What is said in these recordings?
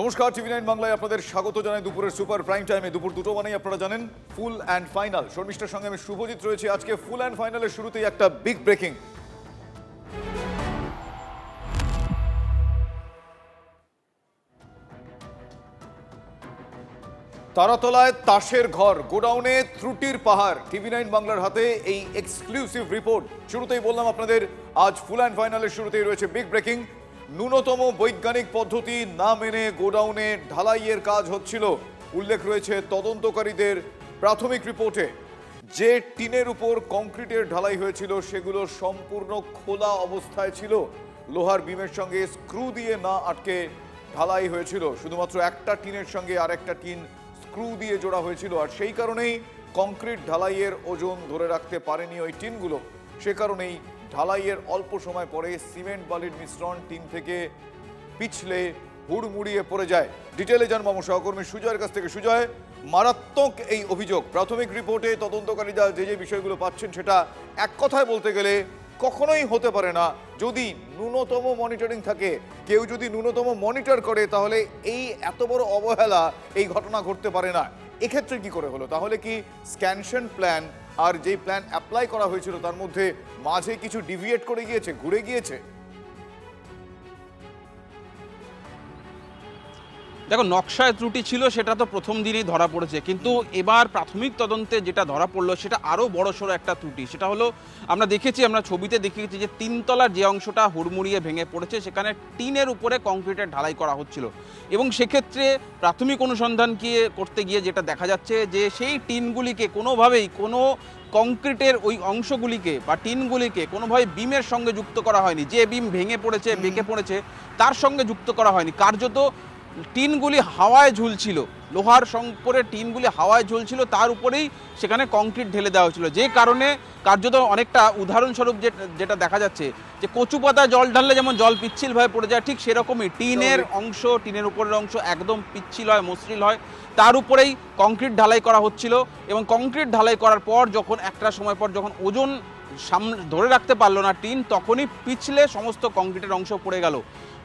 নমস্কার, টিভি9 বাংলায় আপনাদের স্বাগত জানাই দুপুরের সুপার প্রাইম টাইমে। দুপুর 2টো মানেই আপনারা জানেন ফুল অ্যান্ড ফাইনাল। শর্মিষ্ঠার সঙ্গে আমি শুভজিৎ রয়েছে। আজকে ফুল অ্যান্ড ফাইনালের শুরুতেই একটা বিগ ব্রেকিং। তারাতলায় তাসের ঘর, গোডাউনে ত্রুটির পাহাড়। টিভি9 বাংলার হাতে এই এক্সক্লুসিভ রিপোর্ট। শুরুতেই বললাম আপনাদের, আজ ফুল অ্যান্ড ফাইনালের শুরুতেই রয়েছে বিগ ব্রেকিং। ন্যূনতম বৈজ্ঞানিক পদ্ধতি না মেনে গোডাউনে ঢালাইয়ের কাজ হচ্ছিল। উল্লেখ রয়েছে তদন্তকারীদের প্রাথমিক রিপোর্টে। যে টিনের উপর কংক্রিটের ঢালাই হয়েছিল সেগুলো সম্পূর্ণ খোলা অবস্থায় ছিল। লোহার বিমের সঙ্গে স্ক্রু দিয়ে না আটকে ঢালাই হয়েছিল। শুধুমাত্র একটা টিনের সঙ্গে আরেকটা টিন স্ক্রু দিয়ে জোড়া হয়েছিল। আর সেই কারণেই কংক্রিট ঢালাইয়ের ওজন ধরে রাখতে পারেনি ওই টিনগুলো। সে কারণেই ঢালাইয়ের অল্প সময় পরে সিমেন্ট বালির মিশ্রণ টিন থেকে পিছলে হুড়মুড়িয়ে পড়ে যায়। ডিটেলে জানবো আমার সহকর্মী সুজয়ের কাছ থেকে। সুজয়, মারাত্মক এই অভিযোগ। প্রাথমিক রিপোর্টে তদন্তকারীরা যে বিষয়গুলো পাচ্ছেন সেটা এক কথায় বলতে গেলে কখনোই হতে পারে না যদি ন্যূনতম মনিটরিং থাকে। কেউ যদি ন্যূনতম মনিটর করে তাহলে এই এত বড় অবহেলা, এই ঘটনা ঘটতে পারে না। এক্ষেত্রে কি করে হলো? তাহলে কি স্ক্যানশন প্ল্যান আর যেই প্ল্যান অ্যাপ্লাই করা হয়েছিল তার মধ্যে মাঝে কিছু ডিভিয়েট করে গিয়েছে, ঘুরে গিয়েছে? দেখো, নকশায় ত্রুটি ছিল সেটা তো প্রথম দিনেই ধরা পড়েছে, কিন্তু এবার প্রাথমিক তদন্তে যেটা ধরা পড়লো সেটা আরও বড়সড় একটা ত্রুটি। সেটা হলো, আমরা ছবিতে দেখিয়েছি যে তিনতলার যে অংশটা হুড়মুড়িয়ে ভেঙে পড়েছে সেখানে টিনের উপরে কংক্রিটের ঢালাই করা হচ্ছিল। এবং সেক্ষেত্রে প্রাথমিক অনুসন্ধান করতে গিয়ে যেটা দেখা যাচ্ছে যে সেই টিনগুলিকে কোনোভাবেই কোনো কংক্রিটের ওই অংশগুলিকে বা টিনগুলিকে কোনোভাবে বিমের সঙ্গে যুক্ত করা হয়নি। যে বিম ভেঙে পড়েছে, বেঁকে পড়েছে, তার সঙ্গে যুক্ত করা হয়নি। কার্যত টিনগুলি হাওয়ায় ঝুলছিল, লোহার সংপরে টিনগুলি হাওয়ায় ঝুলছিল, তার উপরেই সেখানে কংক্রিট ঢেলে দেওয়া হয়েছিল। যে কারণে কার্যত অনেকটা উদাহরণস্বরূপ যেটা দেখা যাচ্ছে যে কচু পাতায় জল ঢাললে যেমন জল পিচ্ছিলভাবে পড়ে যায়, ঠিক সেরকমই টিনের উপরের অংশ একদম পিচ্ছিল হয়, মসৃণ হয়, তার উপরেই কংক্রিট ঢালাই করা হচ্ছিল। এবং কংক্রিট ঢালাই করার পর যখন একটা সময় পর যখন ওজন ধরে রাখতে পারলো না টিন, তখনই পিছলে সমস্ত কংক্রিটের অংশ পড়ে গেল।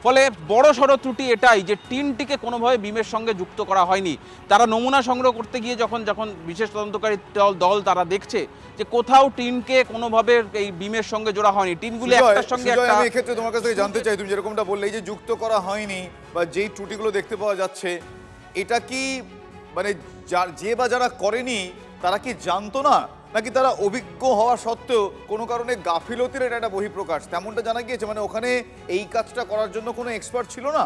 ফলে বড় সড়ো ত্রুটি এটাই যে টিনটিকে কোনোভাবে বিমের সঙ্গে যুক্ত করা হয়নি। তারা নমুনা সংগ্রহ করতে গিয়ে যখন বিশেষ তদন্তকারী দল তারা দেখছে যে কোথাও টিনকে কোনোভাবে এই বিমের সঙ্গে জোড়া হয়নি, টিনগুলি একটার সঙ্গে একটা। আমি এক্ষেত্রে তোমার কাছ থেকে জানতে চাই, তুমি যেরকমটা বললে এই যে যুক্ত করা হয়নি বা যেই ত্রুটিগুলো দেখতে পাওয়া যাচ্ছে, এটা কি মানে যে বা যারা করেনি তারা কি জানতো না, নাকি তারা অভিজ্ঞ হওয়া সত্ত্বেও কোনো কারণে গাফিলতির এটা একটা বহিঃপ্রকাশ? তেমনটা জানা গিয়েছে, মানে ওখানে এই কাজটা করার জন্য কোনো এক্সপার্ট ছিল না?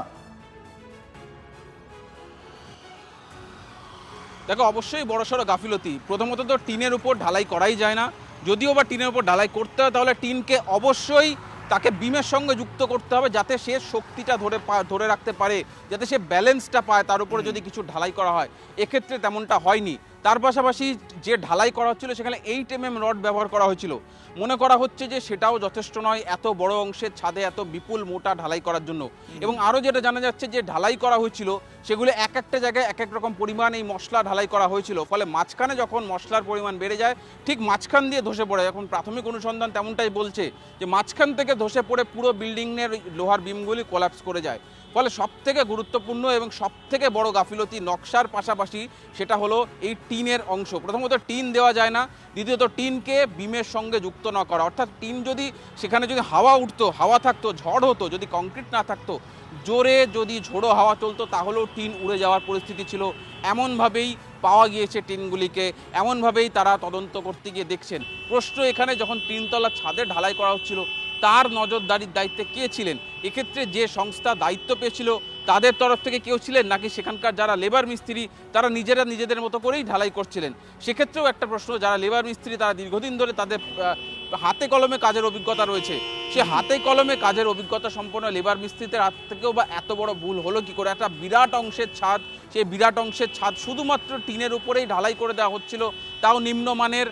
দেখো, অবশ্যই বড়সড় গাফিলতি। প্রথমত তো টিনের উপর ঢালাই করাই যায় না। যদিও বা টিনের উপর ঢালাই করতে হয় তাহলে টিনকে অবশ্যই তাকে বিমের সঙ্গে যুক্ত করতে হবে, যাতে সে শক্তিটা ধরে রাখতে পারে, যাতে সে ব্যালেন্সটা পায়। তার উপরে যদি কিছু ঢালাই করা হয়, এক্ষেত্রে তেমনটা হয়নি। তার পাশাপাশি যে ঢালাই করা হচ্ছিল সেখানে 8 mm রড ব্যবহার করা হয়েছিল। মনে করা হচ্ছে যে সেটাও যথেষ্ট নয় এত বড় অংশের ছাদে এত বিপুল মোটা ঢালাই করার জন্য। এবং আরও যেটা জানা যাচ্ছে যে ঢালাই করা হয়েছিল সেগুলো এক একটা জায়গায় এক এক রকম পরিমাণ এই মশলা ঢালাই করা হয়েছিল। ফলে মাঝখানে যখন মশলার পরিমাণ বেড়ে যায়, ঠিক মাঝখান দিয়ে ধসে পড়ে। এখন প্রাথমিক অনুসন্ধান তেমনটাই বলছে যে মাঝখান থেকে ধসে পড়ে পুরো বিল্ডিংয়ের লোহার বিমগুলি কোল্যাপস করে যায়। ফলে সবথেকে গুরুত্বপূর্ণ এবং সবথেকে বড় গাফিলতি নকশার পাশাপাশি সেটা হলো এই টিনের অংশ। প্রথমত টিন দেওয়া যায় না, দ্বিতীয়ত টিনকে বিমের সঙ্গে যুক্ত না করা। অর্থাৎ টিন সেখানে যদি হাওয়া উঠতো, হাওয়া থাকতো, ঝড় হতো, যদি কংক্রিট না থাকতো, জোরে যদি ঝোড়ো হাওয়া চলতো তাহলেও টিন উড়ে যাওয়ার পরিস্থিতি ছিল। এমনভাবেই পাওয়া গিয়েছে টিনগুলিকে, এমনভাবেই তারা তদন্ত করতে গিয়ে দেখছেন। প্রশ্ন এখানে, যখন তিনতলা ছাদে ঢালাই করা হচ্ছিল তার নজরদারির দায়িত্বে কে ছিলেন? এক্ষেত্রে যে সংস্থা দায়িত্ব পেয়েছিল তাদের তরফ থেকে কেউ ছিলেন, নাকি সেখানকার যারা লেবার মিস্ত্রি তারা নিজেদের মতো করেই ঢালাই করছিলেন? সেক্ষেত্রেও একটা প্রশ্ন। যারা লেবার মিস্ত্রি তারা দীর্ঘদিন ধরে তাদের হাতে কলমে কাজের অভিজ্ঞতা রয়েছে, সে হাতে কলমে কাজের অভিজ্ঞতা সম্পন্ন লেবার মিস্ত্রিদের হাত থেকেও বা এত বড় ভুল হলো কি করে? একটা বিরাট অংশের ছাদ, সেই বিরাট অংশের ছাদ শুধুমাত্র টিনের উপরেই ঢালাই করে দেওয়া হচ্ছিল, তাও নিম্নমানের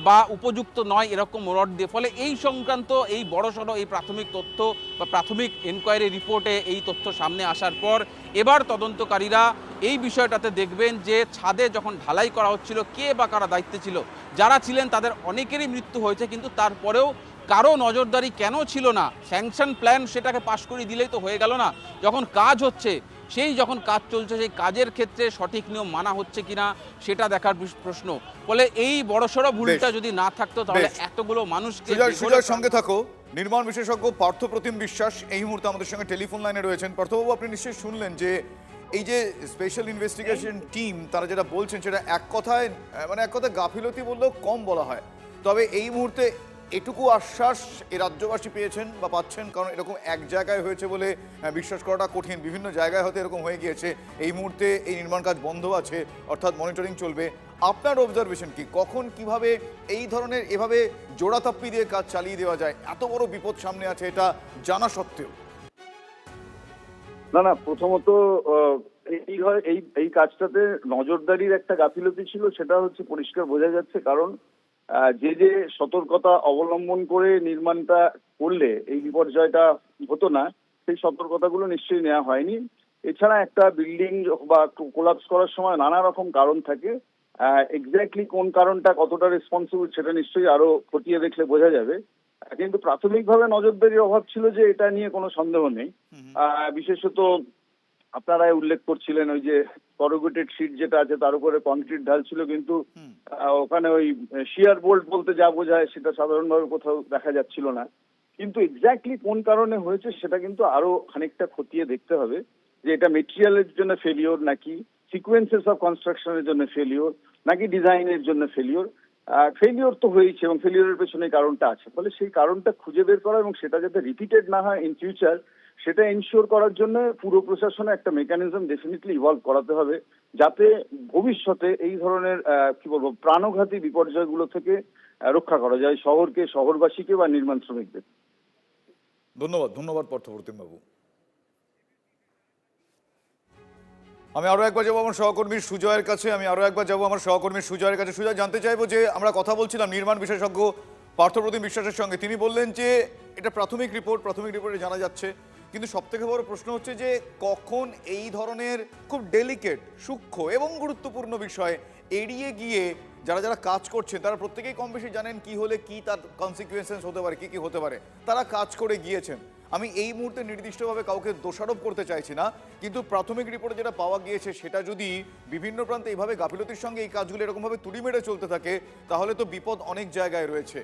বা উপযুক্ত নয় এরকম রড দিয়ে। ফলে এই সংক্রান্ত এই বড়সড় এই প্রাথমিক তথ্য বা প্রাথমিক এনকোয়ারি রিপোর্টে এই তথ্য সামনে আসার পর এবার তদন্তকারীরা এই বিষয়টাতে দেখবেন যে ছাদে যখন ঢালাই করা হচ্ছিল কে বা কারা দায়িত্বে ছিল। যারা ছিলেন তাদের অনেকেরই মৃত্যু হয়েছে, কিন্তু তারপরেও কারো নজরদারি কেন ছিল না? স্যাংশন প্ল্যান সেটাকে পাশ করে দিলেই তো হয়ে গেল না। যখন কাজ হচ্ছে সেই যখন কাজ চলছে সেই কাজের ক্ষেত্রে সঠিক নিয়ম মানা হচ্ছে কিনা সেটা দেখার প্রশ্ন। ফলে এই বড়সড় ভুলটা যদি না থাকতো তাহলে এতগুলো মানুষকে সুজয়ের সঙ্গে থাকো। নির্মাণ বিশেষজ্ঞ পার্থপ্রতিম বিশ্বাস এই মুহূর্তে আমাদের সঙ্গে টেলিফোন লাইনে রয়েছেন। পার্থবাবু, আপনি নিশ্চয়ই শুনলেন যে এই যে স্পেশাল ইনভেস্টিগেশন টিম তারা যেটা বলছেন সেটা এক কথায় গাফিলতি বললেও কম বলা হয়। তবে এই মুহূর্তে এটুকু আশ্বাস এ রাজ্যবাসী পেয়েছেন বা পাচ্ছেন, কারণ এরকম এক জায়গায় হয়েছে বলে বিশ্বাস করাটা কঠিন। বিভিন্ন জায়গায় হয়তো এরকম হয়ে গিয়েছে। এই মুহূর্তে এই নির্মাণ কাজ বন্ধ আছে, অর্থাৎ মনিটরিং চলবে। আপনার অবজারভেশন কি, কখন কিভাবে এই ধরনের এভাবে জোড়াতাপ্পি দিয়ে কাজ চালিয়ে দেওয়া যায়? এত বড় বিপদ সামনে আছে এটা জানা সত্ত্বেও। না, প্রথমত এই কাজটাতে নজরদারির একটা গাফিলতি ছিল, সেটা হচ্ছে পরিষ্কার বোঝা যাচ্ছে। কারণ যে সতর্কতা অবলম্বন করে নির্মাণটা করলে এই বিপর্যয়টা হতো না, সেই সতর্কতাগুলো নিশ্চয়ই নেওয়া হয়নি। এছাড়া একটা বিল্ডিং বা কোলাপস করার সময় নানা রকম কারণ থাকে। এক্স্যাক্টলি কোন কারণটা কতটা রেসপন্সিবল সেটা নিশ্চয়ই আরো খতিয়ে দেখলে বোঝা যাবে। কিন্তু প্রাথমিকভাবে নজরদারির অভাব ছিল, যে এটা নিয়ে কোনো সন্দেহ নেই। বিশেষত আপনারা উল্লেখ করছিলেন ওই যে করুগেটেড শীট যেটা আছে তার উপরে কংক্রিট ঢালছিল, কিন্তু ওখানে ওই শিয়ার বোল্ট বলতে যা বোঝায় সেটা সাধারণভাবে কোথাও দেখা যাচ্ছিল না। কিন্তু এক্স্যাক্টলি কোন কারণে হয়েছে সেটা কিন্তু আরো খানিকটা খতিয়ে দেখতে হবে, যে এটা মেটেরিয়ালের জন্য ফেলিওর, নাকি সিকোয়েন্সেস অফ কনস্ট্রাকশনের জন্য ফেলিওর, নাকি ডিজাইনের জন্য ফেলিওর। ফেলিওর তো হয়েছে এবং ফেলিওরের পেছনে কারণটা আছে। ফলে সেই কারণটা খুঁজে বের করা এবং সেটা যাতে রিপিটেড না হয় ইন ফিউচার, সেটা এনশিওর করার জন্য পুরো প্রশাসনে একটা মেকানিজম ডেফিনেটলি ইভলভ করাতে হবে, যাতে ভবিষ্যতে এই ধরনের প্রাণঘাতী বিপর্যয়গুলো থেকে রক্ষা করা যায় শহরকে, শহরবাসীকে বা নির্মাণ শ্রমিকদের। ধন্যবাদ পার্থপ্রতিম বাবু। আমি আরো একবার যাবো আমার সহকর্মী সুজয়ের কাছে। সুজয়, জানতে চাইবো যে আমরা কথা বলছিলাম নির্মাণ বিশেষজ্ঞ পার্থপ্রতিম বিশ্বাসের সঙ্গে। তিনি বললেন যে এটা প্রাথমিক রিপোর্টে জানা যাচ্ছে, কিন্তু সব থেকে বড় প্রশ্ন হচ্ছে যে কখন এই ধরনের খুব ডেলিকেট, সূক্ষ্ম এবং গুরুত্বপূর্ণ বিষয় এড়িয়ে গিয়ে যারা কাজ করছেন তারা প্রত্যেকেই কম বেশি জানেন কি হলে কি তার কনসিকুয়েন্সেস হতে পারে, কি হতে পারে, তারা কাজ করে গিয়েছেন। আমি এই মুহূর্তে নির্দিষ্টভাবে কাউকে দোষারোপ করতে চাইছি না, কিন্তু প্রাথমিক রিপোর্টে যেটা পাওয়া গিয়েছে সেটা যদি বিভিন্ন প্রান্তে এইভাবে গাফিলতির সঙ্গে এই কাজগুলো এরকমভাবে তুড়ি মেরে চলতে থাকে, তাহলে তো বিপদ অনেক জায়গায় রয়েছে।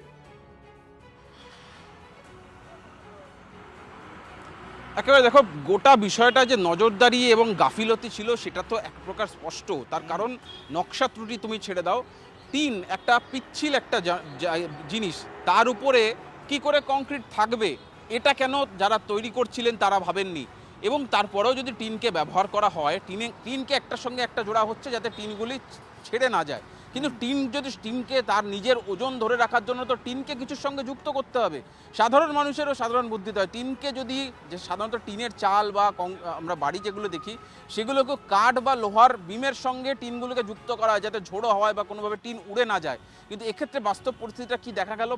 একেবারে দেখো, গোটা বিষয়টা যে নজরদারি এবং গাফিলতি ছিল সেটা তো এক প্রকার স্পষ্ট। তার কারণ নকশা ত্রুটি তুমি ছেড়ে দাও, টিন একটা পিচ্ছিল একটা জিনিস, তার উপরে কি করে কংক্রিট থাকবে এটা কেন যারা তৈরি করছিলেন তারা ভাবেননি। এবং তারপরেও যদি টিনকে ব্যবহার করা হয়, টিনকে একটার সঙ্গে একটা জোড়া হচ্ছে যাতে টিনগুলি ছেড়ে না যায়। কিন্তু টিনকে তার নিজের ওজন ধরে রাখার জন্য তো টিনকে কিছুর সঙ্গে যুক্ত করতে হবে। সাধারণ মানুষেরও সাধারণ বুদ্ধিতে হয়, টিনকে যদি, যে সাধারণত টিনের চাল বা আমরা বাড়ি যেগুলো দেখি সেগুলোকে কাঠ বা লোহার বিমের সঙ্গে টিনগুলোকে যুক্ত করা হয় যাতে ঝোড়ো হওয়ায় বা কোনোভাবে টিন উড়ে না যায়। কিন্তু এক্ষেত্রে বাস্তব পরিস্থিতিটা কি দেখা গেল,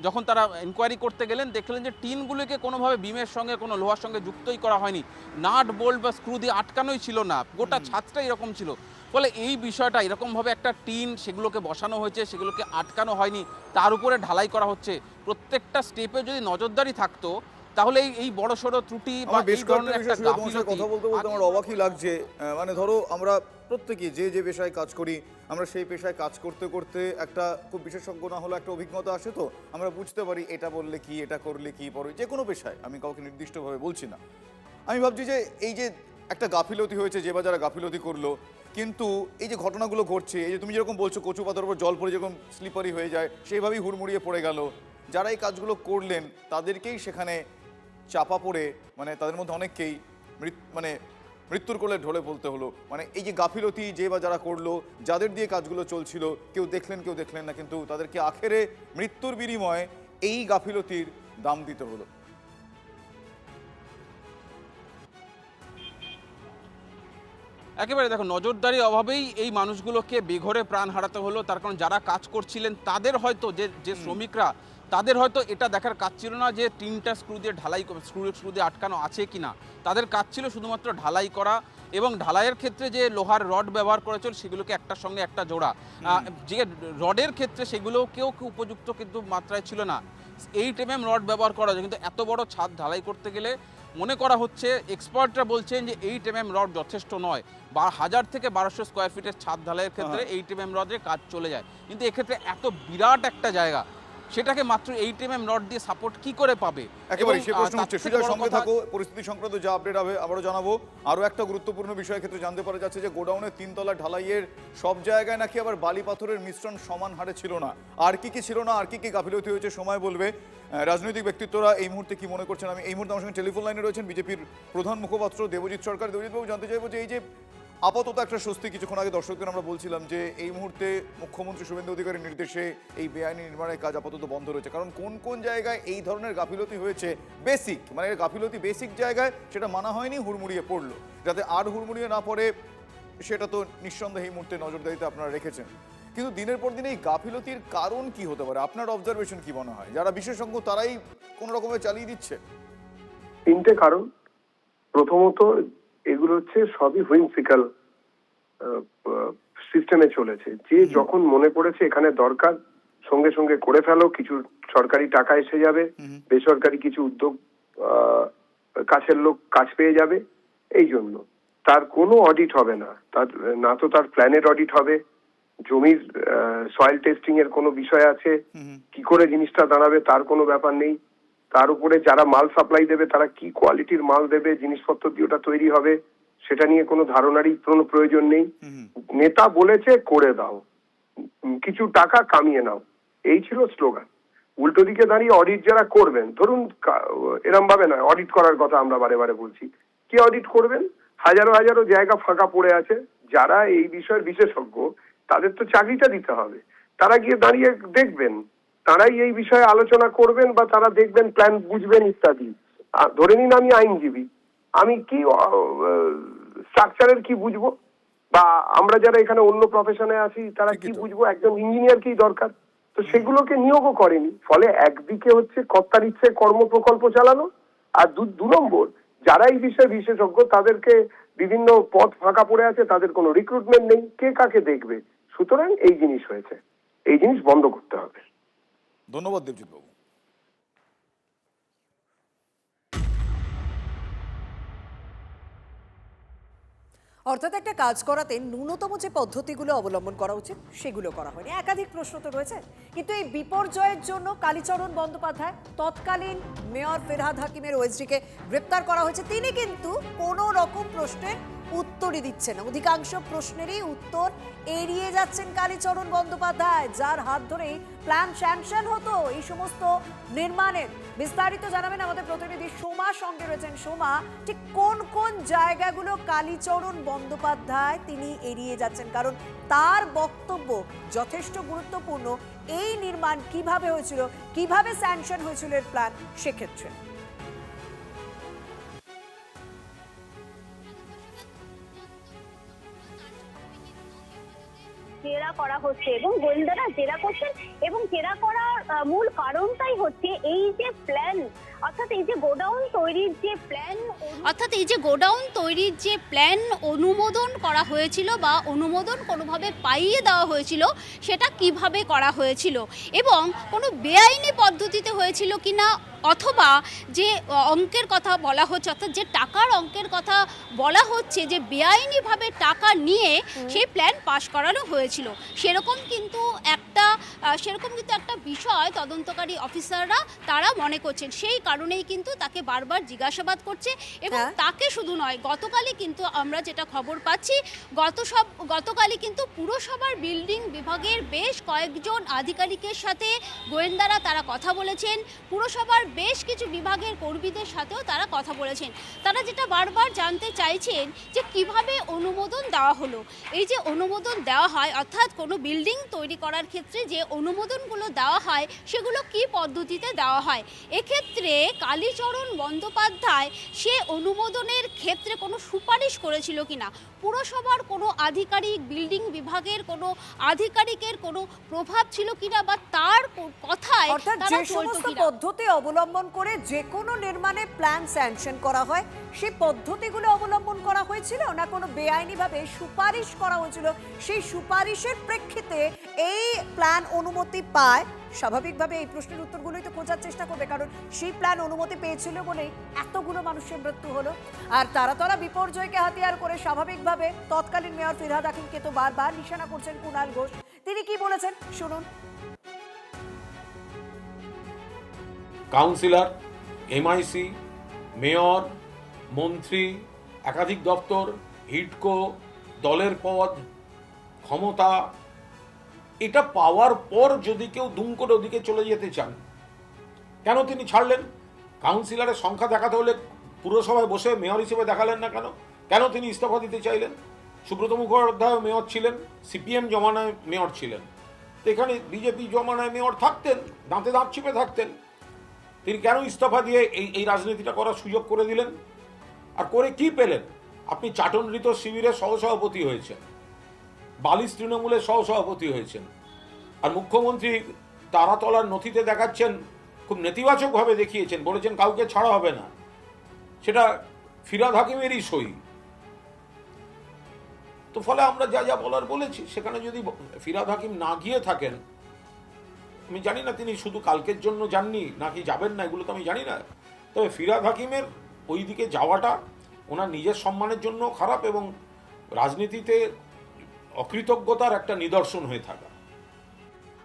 যখন তারা এনকোয়ারি করতে গেলেন দেখলেন যে টিনগুলিকে কোনোভাবে বিমের সঙ্গে কোনো লোহার সঙ্গে যুক্তই করা হয়নি, নাট বোল্ট বা স্ক্রু দিয়ে আটকানোই ছিল না, গোটা ছাদটাই এরকম ছিল। ফলে এই বিষয়টা এরকমভাবে একটা টিন সেগুলোকে বসানো হয়েছে, সেগুলোকে আটকানো হয়নি, তার উপরে ঢালাই করা হচ্ছে। প্রত্যেকটা স্টেপে যদি নজরদারি থাকতো তাহলে এই বড় সড়ো ত্রুটি বা এই ধরনের একটা গাফিলতি। কথা বলতে আমার অবাকই লাগছে। মানে ধরো আমরা প্রত্যেকেই যে পেশায় কাজ করি, আমরা সেই পেশায় কাজ করতে করতে একটা খুব বিশেষজ্ঞ না হলে একটা অভিজ্ঞতা আসে, তো আমরা বুঝতে পারি এটা বললে কি, এটা করলে কি, পরে যে কোনো পেশায়, আমি কাউকে নির্দিষ্টভাবে বলছি না। আমি ভাবছি যে এই যে একটা গাফিলতি হয়েছে, যে বা যারা গাফিলতি করলো, কিন্তু এই যে ঘটনাগুলো ঘটছে, এই যে তুমি যেরকম বলছো কচু পাতার উপর জল পড়ে যেরকম স্লিপারি হয়ে যায় সেইভাবেই হুড়মুড়িয়ে পড়ে গেল, যারা এই কাজগুলো করলেন তাদেরকেই সেখানে চাপা পড়ে, মানে তাদের মধ্যে অনেককেই মৃত্যুর কোলে ঢলে পড়তে হলো। মানে এই যে গাফিলতি যে বা যারা করলো, যাদের দিয়ে কাজগুলো চলছিল, কেউ দেখলেন না, কিন্তু তাদেরকে আখেরে মৃত্যুর বিনিময়ে এই গাফিলতির দাম দিতে হলো। একেবারে দেখো, নজরদারির অভাবেই এই মানুষগুলোকে বেঘরে প্রাণ হারাতে হলো। তার কারণ যারা কাজ করছিলেন তাদের হয়তো যে শ্রমিকরা, তাদের হয়তো এটা দেখার কাজ ছিল না যে টিনটা স্ক্রু দিয়ে আটকানো আছে কিনা। তাদের কাজ ছিল শুধুমাত্র ঢালাই করা, এবং ঢালাইয়ের ক্ষেত্রে যে লোহার রড ব্যবহার করেছিল সেগুলোকে একটার সঙ্গে একটা জোড়া, যে রডের ক্ষেত্রে সেগুলোকেও উপযুক্ত কিন্তু মাত্রায় ছিল না। 8 mm রড ব্যবহার করা যায়, কিন্তু এত বড় ছাদ ঢালাই করতে গেলে মনে করা হচ্ছে, এক্সপার্টরা বলছেন যে 8 mm রড যথেষ্ট নয়। 1000 থেকে 1200 স্কোয়ার ফিটের ছাদ ঢালাইয়ের ক্ষেত্রে 8 mm রডের কাজ চলে যায়, কিন্তু এক্ষেত্রে এত বিরাট একটা জায়গা, সেটাকে মাত্র 8 mm রড দিয়ে সাপোর্ট কি করে পাবে? একেবারে সে প্রশ্ন তার হচ্ছে। থেকে সুজয়, বড় সঙ্গে কথা- থাকো, পরিস্থিতি সংক্রান্ত যা আপডেট হবে আবারও জানাবো। আরও একটা গুরুত্বপূর্ণ বিষয়ের ক্ষেত্রে জানতে পারা যাচ্ছে যে গোডাউনের 3 তলা ঢালাইয়ের সব জায়গায় নাকি আবার বালি পাথরের মিশ্রণ সমান হারে ছিল না। আর কি কি ছিল না, আর কি কি গাফিলতি হয়েছে, সময় বলবে। রাজনৈতিক ব্যক্তিত্বরা এই মুহূর্তে কি মনে করছেন? আমি এই মুহূর্তে আমার সঙ্গে টেলিফোন লাইনে রয়েছেন বিজেপির প্রধান মুখপাত্র দেবজিৎ সরকার। দেবজিৎবাবু, জানতে চাইবো যে এই যে আপাতত একটা স্বস্তি, কিছুক্ষণ আগে দর্শকদের আমরা বলছিলাম যে এই মুহূর্তে মুখ্যমন্ত্রী শুভেন্দু অধিকারীর নির্দেশে এই বেআইনি নির্মাণের কাজ আপাতত বন্ধ রয়েছে, কারণ কোন কোন জায়গায় এই ধরনের গাফিলতি হয়েছে, বেসিক মানে গাফিলতি বেসিক জায়গায় সেটা মানা হয়নি, হুড়মুড়িয়ে পড়লো। যাতে আর হুড়মুড়িয়ে না পড়ে সেটা তো নিঃসন্দেহে এই মুহূর্তে নজরদারিতে আপনারা রেখেছেন। কিন্তু দিনের পর দিন এই গাফিলতির কারণ কি হতে পারে, আপনার অবজারভেশন কি মনে হয়? যারা বিশেষজ্ঞ তারাই কোন রকমে চালিয়ে দিচ্ছে? 3টে কারণ। প্রথমত, এগুলো হচ্ছে সবই হুইমসিক্যাল সিস্টেমে চলেছে। যে যখন মনে করেছে এখানে দরকার, সঙ্গে সঙ্গে করে ফেলো, কিছু সরকারি টাকা এসে যাবে, বেসরকারি কিছু উদ্যোগ কাছের লোক কাজ পেয়ে যাবে। এই জন্য তার কোনো অডিট হবে না, তার না তো তার প্ল্যানের অডিট হবে, জমির সয়েল টেস্টিং এর কোনো বিষয় আছে, কি করে জিনিসটা দাঁড়াবে তার কোনো ব্যাপার নেই। তার উপরে যারা মাল সাপ্লাই দেবে তারা কি কোয়ালিটির মাল দেবে, জিনিসপত্র দিয়ে ওটা তৈরি হবে, সেটা নিয়ে কোনো ধারণারই কোনো প্রয়োজন নেই। নেতা বলেছে করে দাও, কিছু টাকা কামিয়ে নাও, এই ছিল স্লোগান। উল্টো দিকে দাঁড়িয়ে অডিট যারা করবেন, ধরুন এরম ভাবে নয়, অডিট করার কথা আমরা বারে বারে বলছি, কি অডিট করবেন? হাজারো হাজারো জায়গা ফাঁকা পড়ে আছে, যারা এই বিষয়ের বিশেষজ্ঞ তাদের তো চাকরিটা দিতে হবে, তারা গিয়ে দাঁড়িয়ে দেখবেন, তারাই এই বিষয়ে আলোচনা করবেন বা তারা দেখবেন, প্ল্যান বুঝবেন ইত্যাদি। ধরে নিন আমি আইনজীবী, আমি কি স্ট্রাকচারের কি বুঝবো, বা আমরা যারা এখানে অন্য প্রফেশনে আছি তারা কি বুঝবো? একজন ইঞ্জিনিয়ার কি দরকার? তো সেগুলোকে নিয়োগও করেনি। ফলে একদিকে হচ্ছে কর্তার ইচ্ছে কর্ম প্রকল্প চালানো, আর দু নম্বর যারা এই বিষয়ে বিশেষজ্ঞ তাদেরকে বিভিন্ন পদ ফাঁকা পড়ে আছে, তাদের কোনো রিক্রুটমেন্ট নেই, কে কাকে দেখবে? সুতরাং এই জিনিস হয়েছে, এই জিনিস বন্ধ করতে হবে। ধন্যবাদ দেবজিৎ বাবু। অর্থাৎ একটা কাজ করাতে ন্যূনতম যে পদ্ধতিগুলো অবলম্বন করা উচিত সেগুলো করা হয়নি। একাধিক প্রশ্ন তো রয়েছে, কিন্তু এই বিপর্যয়ের জন্য কালীচরণ বন্দ্যোপাধ্যায়, তৎকালীন মেয়র ফেরহাদ হাকিমের ওএসডিকে গ্রেপ্তার করা হয়েছে। তিনি কিন্তু কোনো রকম প্রশ্নের উত্তরই দিচ্ছেন না, অধিকাংশ প্রশ্নেরই উত্তর এড়িয়ে যাচ্ছেন কালীচরণ বন্দ্যোপাধ্যায়, যার হাত ধরেই প্ল্যান স্যাংশন হতো এই সমস্ত নির্মাণের। বিস্তারিত জানাবেন আমাদের প্রতিনিধি সোমা, সঙ্গে রয়েছেন সোমা। ঠিক কোন কোন জায়গাগুলো কালীচরণ বন্দ্যোপাধ্যায় তিনি এড়িয়ে যাচ্ছেন, কারণ তার বক্তব্য যথেষ্ট গুরুত্বপূর্ণ। এই নির্মাণ কিভাবে হয়েছিল, কিভাবে স্যাংশন হয়েছিল এর প্ল্যান, সেক্ষেত্রে জেরা করা হচ্ছে এবং গোয়েন্দারা জেরা করছেন, এবং জেরা করার মূল কারণটাই হচ্ছে এই যে প্ল্যান, অর্থাৎ এই যে গোডাউন তৈরির যে প্ল্যান অনুমোদন করা হয়েছিল বা অনুমোদন কোনোভাবে পাইয়ে দেওয়া হয়েছিল, সেটা কিভাবে করা হয়েছিল এবং কোনো বেআইনি পদ্ধতিতে হয়েছিল কিনা, অথবা যে অঙ্কের কথা বলা হচ্ছে, অর্থাৎ যে টাকার অঙ্কের কথা বলা হচ্ছে যে বেআইনিভাবে টাকা নিয়ে সেই প্ল্যান পাস করানো হয়েছিল, সেরকম কিন্তু একটা বিষয় তদন্তকারী অফিসাররা তারা মনে করছেন। সেই কারণেই কিন্তু তাকে বারবার জিজ্ঞাসাবাদ করছে, এবং তাকে শুধু নয়, গতকালই কিন্তু আমরা যেটা খবর পাচ্ছি, গতকালই কিন্তু পুরসভার বিল্ডিং বিভাগের বেশ কয়েকজন আধিকারিকের সাথে গোয়েন্দারা তারা কথা বলেছেন, পুরসভার বেশ কিছু বিভাগের কর্মীদের সাথেও তারা কথা বলেছেন। তারা যেটা বারবার জানতে চাইছেন যে কিভাবে অনুমোদন দেওয়া হলো। এই যে অনুমোদন দেওয়া হয়, অর্থাৎ কোনো বিল্ডিং তৈরি করার ক্ষেত্রে যে অনুমোদনগুলো দেওয়া হয় সেগুলো কি পদ্ধতিতে দেওয়া হয়। এক্ষেত্রে কালীচরণ বন্দ্যোপাধ্যায় সে অনুমোদনের ক্ষেত্রে কোনো সুপারিশ করেছিল কিনা, পুরসভার কোনো আধিকারিক, বিল্ডিং বিভাগের কোনো আধিকারিকের কোনো প্রভাব ছিল কিনা, বা তার কথায় অর্থাৎ যে সমস্ত পদ্ধতি অবলম্বন অবলম্বন করে যে কোনো নির্মাণে প্ল্যান স্যাংশন করা হয় সেই পদ্ধতিগুলো অবলম্বন করা হয়েছিল, না কোনো বেআইনিভাবে সুপারিশ করা হয়েছিল? সেই সুপারিশের প্রেক্ষিতে এই প্ল্যান অনুমতি পায়, স্বাভাবিকভাবে এই প্রশ্নের উত্তরগুলোই তো খোঁজার চেষ্টা করবে, কারণ সেই প্ল্যান অনুমতি পেয়েছিল বলেই এতগুলো মানুষের মৃত্যু হলো। আর তারাতলা বিপর্যয়কে হাতিয়ার করে স্বাভাবিকভাবে তৎকালীন মেয়র ফিরহাদ হাকিমকে তো বারবার নিশানা করছেন কুণাল ঘোষ। তিনি কি বলেছেন শুনুন। কাউন্সিলর, এমআইসি, মেয়র, মন্ত্রী, একাধিক দপ্তর, হিডকো, দলের পদ, ক্ষমতা, এটা পাওয়ার পর যদি কেউ দুম করে ওদিকে চলে যেতে চান, কেন তিনি ছাড়লেন? কাউন্সিলরের সংখ্যা দেখাতে হলে পুরসভায় বসে মেয়র হিসেবে দেখালেন না কেন? কেন তিনি ইস্তফা দিতে চাইলেন? সুব্রত মুখোপাধ্যায় মেয়র ছিলেন, সিপিএম জমানায় মেয়র ছিলেন, তো এখানে বিজেপি জমানায় মেয়র থাকতেন, দাঁতে দাঁত চিপে থাকতেন। তিনি কেন ইস্তফা দিয়ে এই রাজনীতিটা করার সুযোগ করে দিলেন? আর করে কি পেলেন? আপনি চাটনৃত শিবিরের সহসভাপতি হয়েছেন, বালিশ তৃণমূলের সহসভাপতি হয়েছেন, আর মুখ্যমন্ত্রী তারাতলার নথিতে দেখাচ্ছেন, খুব নেতিবাচকভাবে দেখিয়েছেন, বলেছেন কাউকে ছাড়া হবে না। সেটা ফিরহাদ হাকিমেরই সই। তো ফলে আমরা যা যা বলার বলেছি, সেখানে যদি ফিরহাদ হাকিম না গিয়ে থাকেন, আমি জানি না তিনি শুধু কালকের জন্য যাননি নাকি যাবেন না, এগুলো তো আমি জানি না। তবে ফিরহাদ হাকিমের ওই দিকে যাওয়াটা ওনার নিজের সম্মানের জন্য খারাপ এবং রাজনীতিতে অকৃতজ্ঞতার একটা নিদর্শন হয়ে থাকা।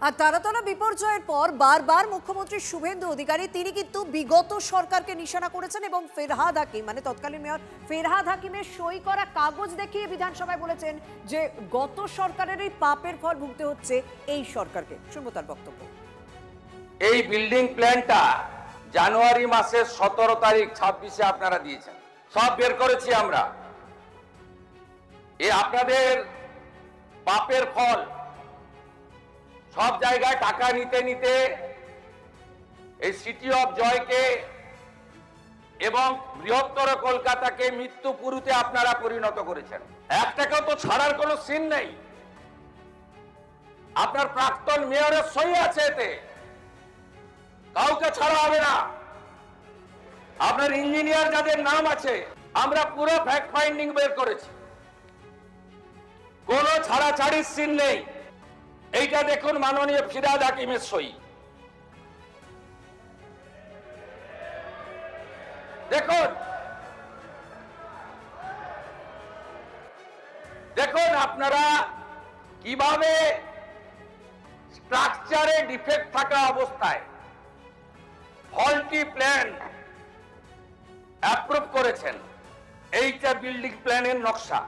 আর তারাতলা বিপর্যয়ের পর বারবার মুখ্যমন্ত্রী শুভেন্দু অধিকারী তিনি কিন্তু বিগত সরকারকে নিশানা করেছেন এবং ফিরহাদ হাকিম মানে তৎকালীন মেয়র ফিরহাদ হাকিমের সই করা কাগজ দেখিয়ে বিধানসভায় বলেছেন যে গত সরকারের এই পাপের ফল ভুগতে হচ্ছে এই সরকারকে। শুনবো তার বক্তব্য। এই বিল্ডিং প্ল্যানটা জানুয়ারি মাসের 17 তারিখ 26-এ আপনারা দিয়েছেন, সব বের করেছি আমরা। আপনাদের পাপের ফল, সব জায়গায় টাকা নিতে নিতে এই সিটি অফ জয়কে এবং বৃহত্তর কলকাতাকে মৃত্যুপুরীতে আপনারা পরিণত করেছেন। একটাকেও তো ছাড়ার কোনো সিন নেই। আপনার প্রাক্তন মেয়রের সই আছে এতে, কাউকে ছাড়া হবে না। আপনার ইঞ্জিনিয়ার যাদের নাম আছে, আমরা পুরো ফ্যাক্ট ফাইন্ডিং বের করেছি, কোনো ছাড়াছাড়ির সিন নেই। এইটা দেখুন মাননীয় ফিরহাদ হাকিমের সই, দেখুন দেখুন আপনারা কিভাবে স্ট্রাকচারে ডিফেক্ট থাকা অবস্থায় ফল্টি প্ল্যান অ্যাপ্রুভ করেছেন। এইটা বিল্ডিং প্ল্যানের নকশা।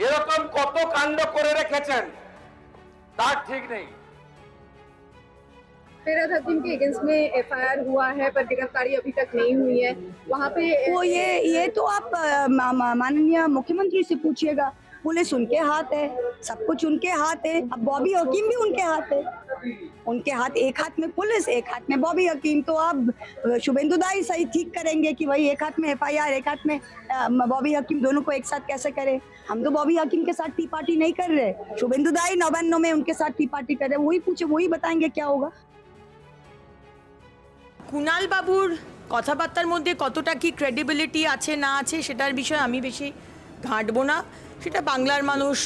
এরকম কত কাণ্ড করে রেখেছেন তার ঠিক নেই। फिरहाद हकीम के अगेंस्ट में एफआईआर हुआ है पर गिरफ्तारी अभी तक नहीं हुई है। वहाँ पे वो ये तो आप माननीय मुख्यमंत्री से पूछिएगा। पुलिस उनके हाथ है, सब कुछ उनके हाथ है। अब बॉबी हकीम भी उनके हाथ है, उनके हाथ, एक हाथ में पुलिस एक हाथ में बॉबी हकीम। तो अब शुभेंदु दाई सही ठीक करेंगे कि भाई एक हाथ में एफआईआर एक हाथ में बॉबी हकीम, दोनों को एक साथ कैसे करे। हम तो बॉबी हकीम के साथ टी पार्टी नहीं कर रहे, शुभेंदु दाई 99 में उनके साथ टी पार्टी कर रहे। वही पूछे, वही बताएंगे क्या होगा। কুণাল বাবুর কথাবার্তার মধ্যে কতটা কি ক্রেডিবিলিটি আছে না আছে সেটার বিষয়ে আমি বেশি ঘাঁটবো না। সেটা বাংলার মানুষ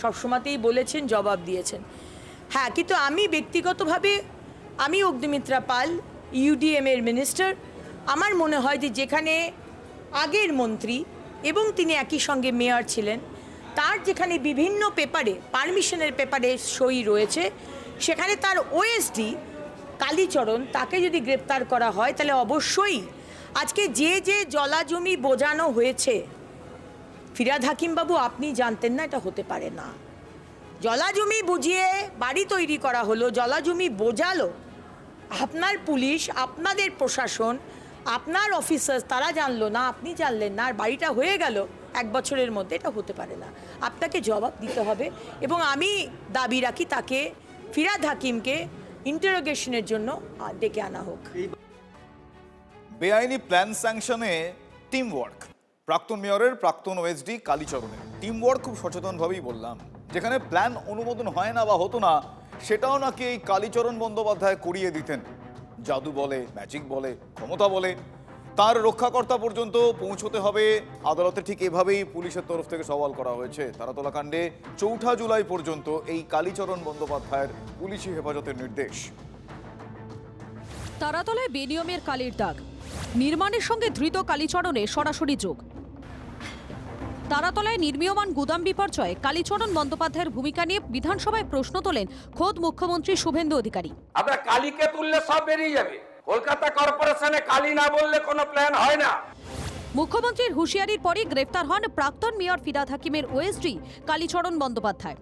সবসময়তেই বলেছেন, জবাব দিয়েছেন। হ্যাঁ, কিন্তু আমি ব্যক্তিগতভাবে আমি অগ্নিমিত্রা পাল, ইউডিএম এর মিনিস্টার, আমার মনে হয় যে যেখানে আগের মন্ত্রী এবং তিনি একই সঙ্গে মেয়র ছিলেন, তার যেখানে বিভিন্ন পেপারে পারমিশনের পেপারে সই রয়েছে, সেখানে তার ওএসডি কালীচরণ তাকে যদি গ্রেপ্তার করা হয় তাহলে অবশ্যই আজকে যে যে জলাজমি বোঝানো হয়েছে, ফিরহাদ হাকিম বাবু আপনি জানতেন না, এটা হতে পারে না। জলাজমি বুঝিয়ে বাড়ি তৈরি করা হলো, জলাজমি বোঝালো, আপনার পুলিশ, আপনাদের প্রশাসন, আপনার অফিসার্স তারা জানলো না, আপনি জানলেন না, আর বাড়িটা হয়ে গেল 1 বছরের মধ্যে। এটা হতে পারে না, আপনাকে জবাব দিতে হবে। এবং আমি দাবি রাখি তাকে, ফিরহাদ হাকিমকে ইন্টারোগেশনের জন্য ডেকে আনা হোক। বেআইনি প্ল্যান স্যাংশনে টিম ওয়ার্ক, প্রাক্তন মেয়রের প্রাক্তন ওএসডি কালীচরণের টিম ওয়ার্ক খুব সচেতনভাবেই বললাম। যেখানে প্ল্যান অনুমোদন হয় না বা হতো না, সেটাও নাকি এই কালীচরণ বন্দ্যোপাধ্যায় করিয়ে দিতেন। জাদু বলে, ম্যাজিক বলে, ক্ষমতা বলে, তার রক্ষাকর্তা পর্যন্ত পৌঁছতে হবে আদালতে। ঠিক এভাবেই পুলিশের তরফ থেকে সওয়াল করা হয়েছে। তারাতলা কাণ্ডে ৪ জুলাই পর্যন্ত এই কালীচরণ বন্দ্যোপাধ্যায়ের পুলিশি হেফাজতের নির্দেশ। তারাতলায় বেনিয়মের কালির দাগ, নির্মাণের সঙ্গে ধৃত কালীচরণের সরাসরি যোগ। তারাতলায় নির্মীয়মান গুদাম বিপর্যয়ে কালীচরণ বন্দ্যোপাধ্যায়ের ভূমিকা নিয়ে বিধানসভায় প্রশ্ন তোলেন খোদ মুখ্যমন্ত্রী শুভেন্দু অধিকারী। আমরা কালীকে তুললে সব বেরিয়ে যাবে। কলকাতা কর্পোরেশনে কালী না বললে কোনো প্ল্যান হয় না। মুখ্যমন্ত্রীর হুঁশিয়ারির পরই গ্রেফতার হন প্রাক্তন মেয়র ফিরহাদ হাকিমের ওএসডি কালীচরণ বন্দ্যোপাধ্যায়।